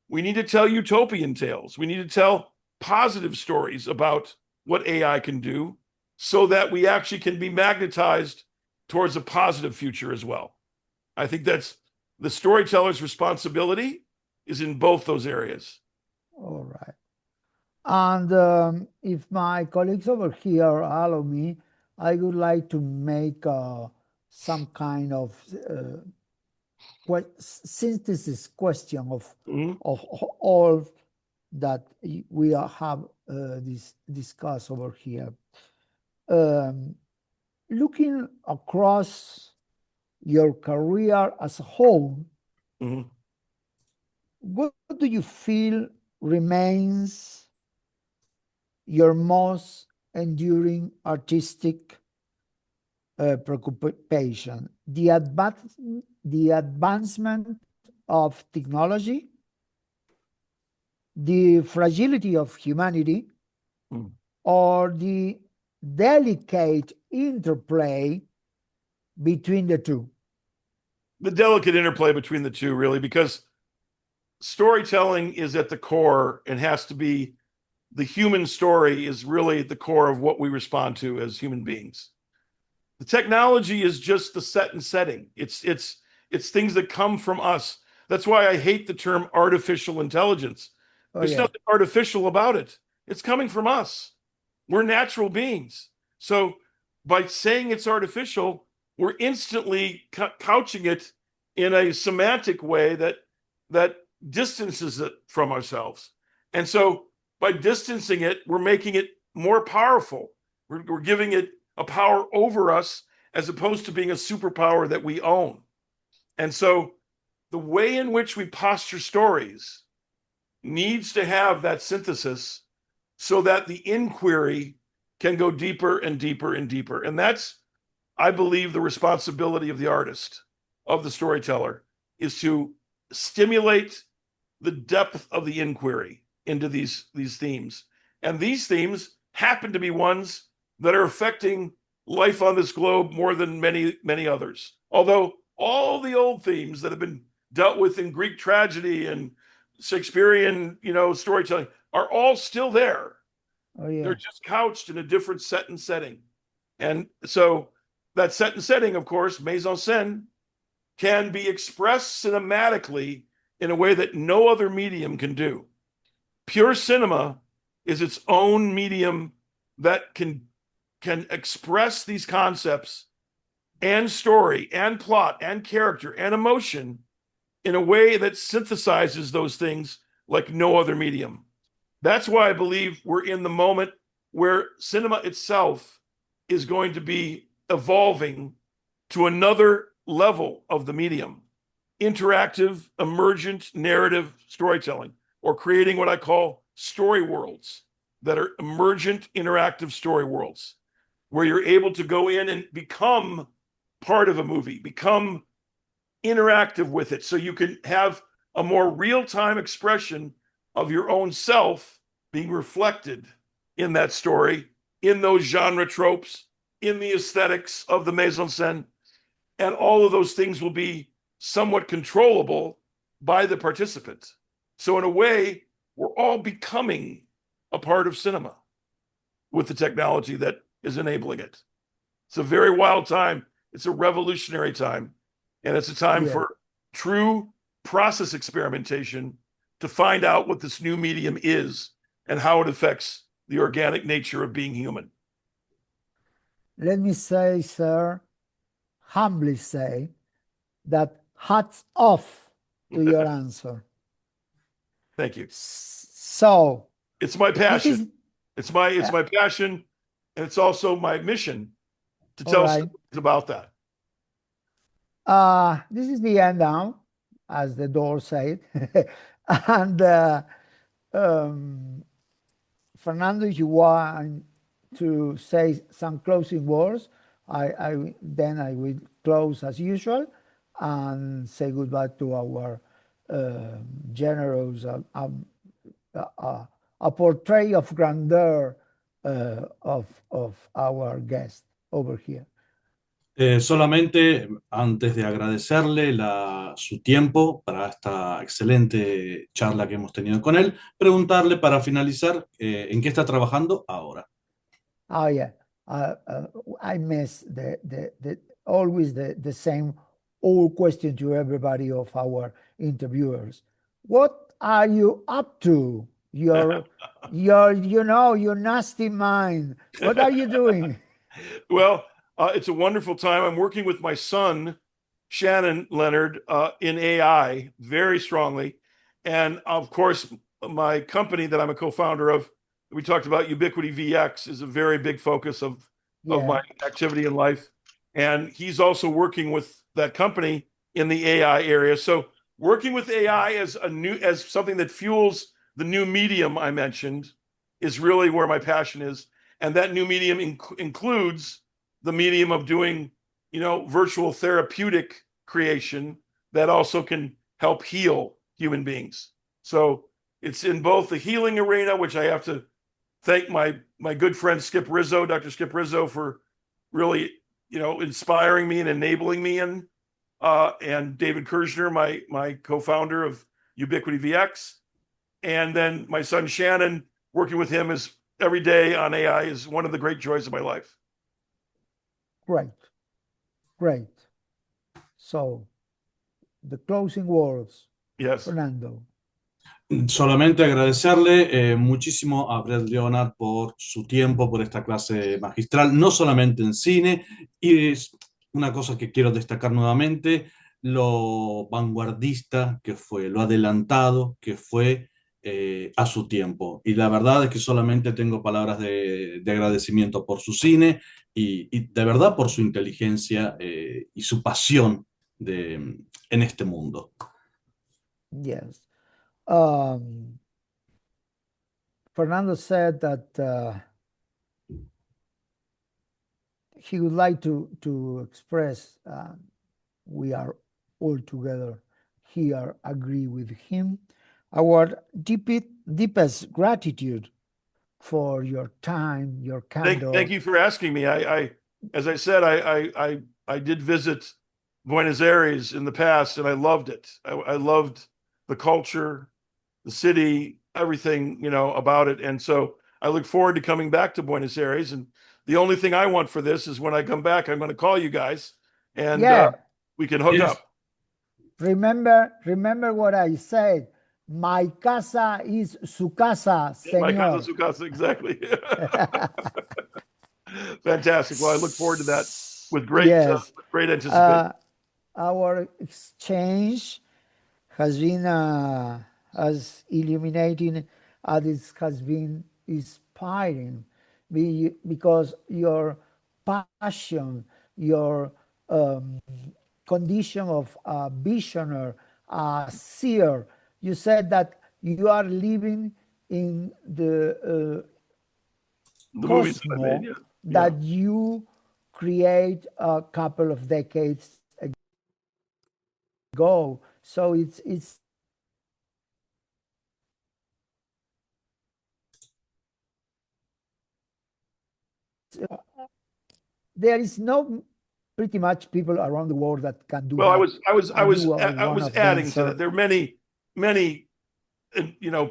we need to tell utopian tales. We need to tell positive stories about what AI can do, so that we actually can be magnetized towards a positive future as well. I think that's the storyteller's responsibility, is in both those areas. All right. And if my colleagues over here allow me, I would like to make some kind of synthesis question of all that we have discussed over here. Looking across your career as a whole, what do you feel remains your most enduring artistic preoccupation, the advancement of technology, the fragility of humanity, or the delicate interplay between the two? The delicate interplay between the two, really, because storytelling is at the core and has to be, the human story is really at the core of what we respond to as human beings. The technology is just the set and setting. It's things that come from us. That's why I hate the term artificial intelligence. There's nothing artificial about it. It's coming from us. We're natural beings. So by saying it's artificial, we're instantly couching it in a semantic way that distances it from ourselves. And so by distancing it, we're making it more powerful. We're giving it a power over us as opposed to being a superpower that we own. And so the way in which we posture stories needs to have that synthesis so that the inquiry can go deeper and deeper and deeper. And that's, I believe, the responsibility of the artist, of the storyteller, is to stimulate the depth of the inquiry into these themes. And these themes happen to be ones that are affecting life on this globe more than many, many others. Although all the old themes that have been dealt with in Greek tragedy and Shakespearean, storytelling are all still there. Oh, yeah. They're just couched in a different set and setting. And so that set and setting, of course, mise en scène, can be expressed cinematically in a way that no other medium can do. Pure cinema is its own medium that can express these concepts and story and plot and character and emotion in a way that synthesizes those things like no other medium. That's why I believe we're in the moment where cinema itself is going to be evolving to another level of the medium. Interactive, emergent narrative storytelling, or creating what I call story worlds that are emergent, interactive story worlds, where you're able to go in and become part of a movie, become interactive with it, so you can have a more real-time expression of your own self being reflected in that story, in those genre tropes, in the aesthetics of the mise en scène. And all of those things will be somewhat controllable by the participant. So in a way, we're all becoming a part of cinema with the technology that is enabling it. It's a very wild time. It's a revolutionary time. And it's a time for true process experimentation to find out what this new medium is and how it affects the organic nature of being human. Let me say, sir, humbly say, that hats off to your answer. Thank you. So it's my passion. It's my passion, and it's also my mission to tell stories about that. This is the end now, as the door said. And Fernando, if you want to say some closing words, then I will close as usual and say goodbye to our generous a portrait of grandeur of our guest over here. Solamente antes de agradecerle su tiempo para esta excelente charla que hemos tenido con él, preguntarle para finalizar en qué está trabajando ahora. Oh yeah, I miss always the same old question to everybody of our interviewers. What are you up to? Your nasty mind. What are you doing? Well, it's a wonderful time. I'm working with my son, Shannon Leonard, in AI very strongly. And of course, my company that I'm a co-founder of, we talked about Ubiquity VX, is a very big focus of my activity in life. And he's also working with that company in the AI area. So working with AI as something that fuels the new medium I mentioned is really where my passion is. and that new medium includes the medium of doing, virtual therapeutic creation that also can help heal human beings. So it's in both the healing arena, which I have to thank my good friend Skip Rizzo, Dr. Skip Rizzo, for really, inspiring me and enabling me in, and David Kirshner, my co-founder of Ubiquity VX, and then my son Shannon, working with him is every day on AI is one of the great joys of my life. Great. So, the closing words, Yes. Fernando. Solamente agradecerle muchísimo a Brett Leonard por su tiempo, por esta clase magistral, no solamente en cine, y es una cosa que quiero destacar nuevamente, lo vanguardista que fue, lo adelantado que fue a su tiempo. Y la verdad es que solamente tengo palabras de agradecimiento por su cine y de verdad por su inteligencia y su pasión en este mundo. Yes. Fernando said that he would like to express, we are all together here, agree with him, our deepest gratitude for your time, your candor. Thank you for asking me. I as I said, I did visit Buenos Aires in the past, and I loved it. I loved the culture, the city, everything, about it. And so I look forward to coming back to Buenos Aires. And the only thing I want for this is when I come back, I'm going to call you guys and we can hook up. Remember what I said. My casa is su casa, señor. My casa, su casa, exactly. Fantastic. Well, I look forward to that with great anticipation. Our exchange has been as illuminating as it has been inspiring, because your passion, your condition of a visionary, a seer. You said that you are living in the cosmos that you create a couple of decades ago. So it's there is no pretty much people around the world that can do that. I was adding to that. There are many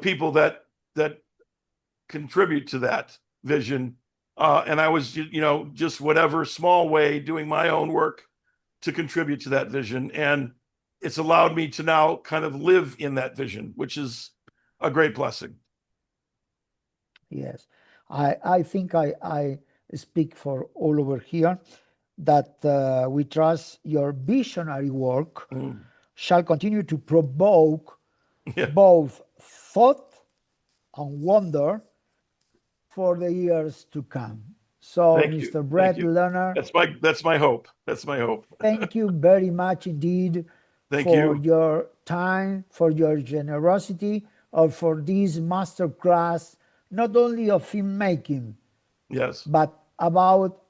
people that contribute to that vision, and I was just whatever small way doing my own work to contribute to that vision, and it's allowed me to now kind of live in that vision, which is a great blessing. Yes, I think I speak for all over here that we trust your visionary work shall continue to provoke both thought and wonder for the years to come. So, Mr. Brett Leonard, that's my hope. That's my hope. Thank you very much indeed for your time, for your generosity, or for this masterclass, not only of filmmaking, but about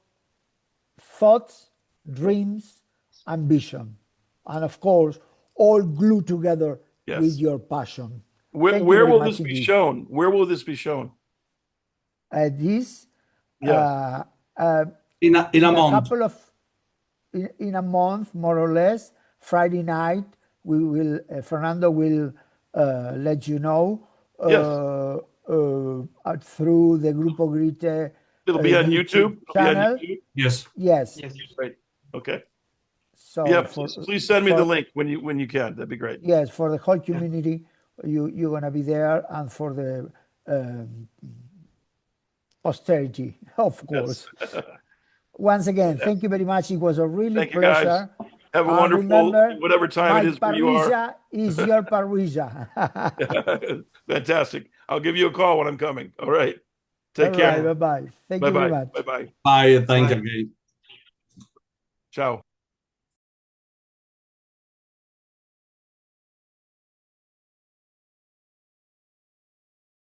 thoughts, dreams, ambition, and of course, all glued together with your passion. Where will this be shown? Where will this be shown? This in a month. In a month, more or less. Friday night, we will. Fernando will let you know through the Grupo Grite. It'll be on YouTube. Channel. Yes. Great. Okay. So please send me the link when you can. That'd be great. Yes, for the whole community, you're gonna be there, and for the posterity, of course. Once again, thank you very much. It was a really pleasure. Guys. Have a wonderful whatever time it is where you are. My is your parrilla. Fantastic. I'll give you a call when I'm coming. All right. Take care. Bye-bye. Thank you very much. Bye-bye. Bye. Thank you again. Ciao.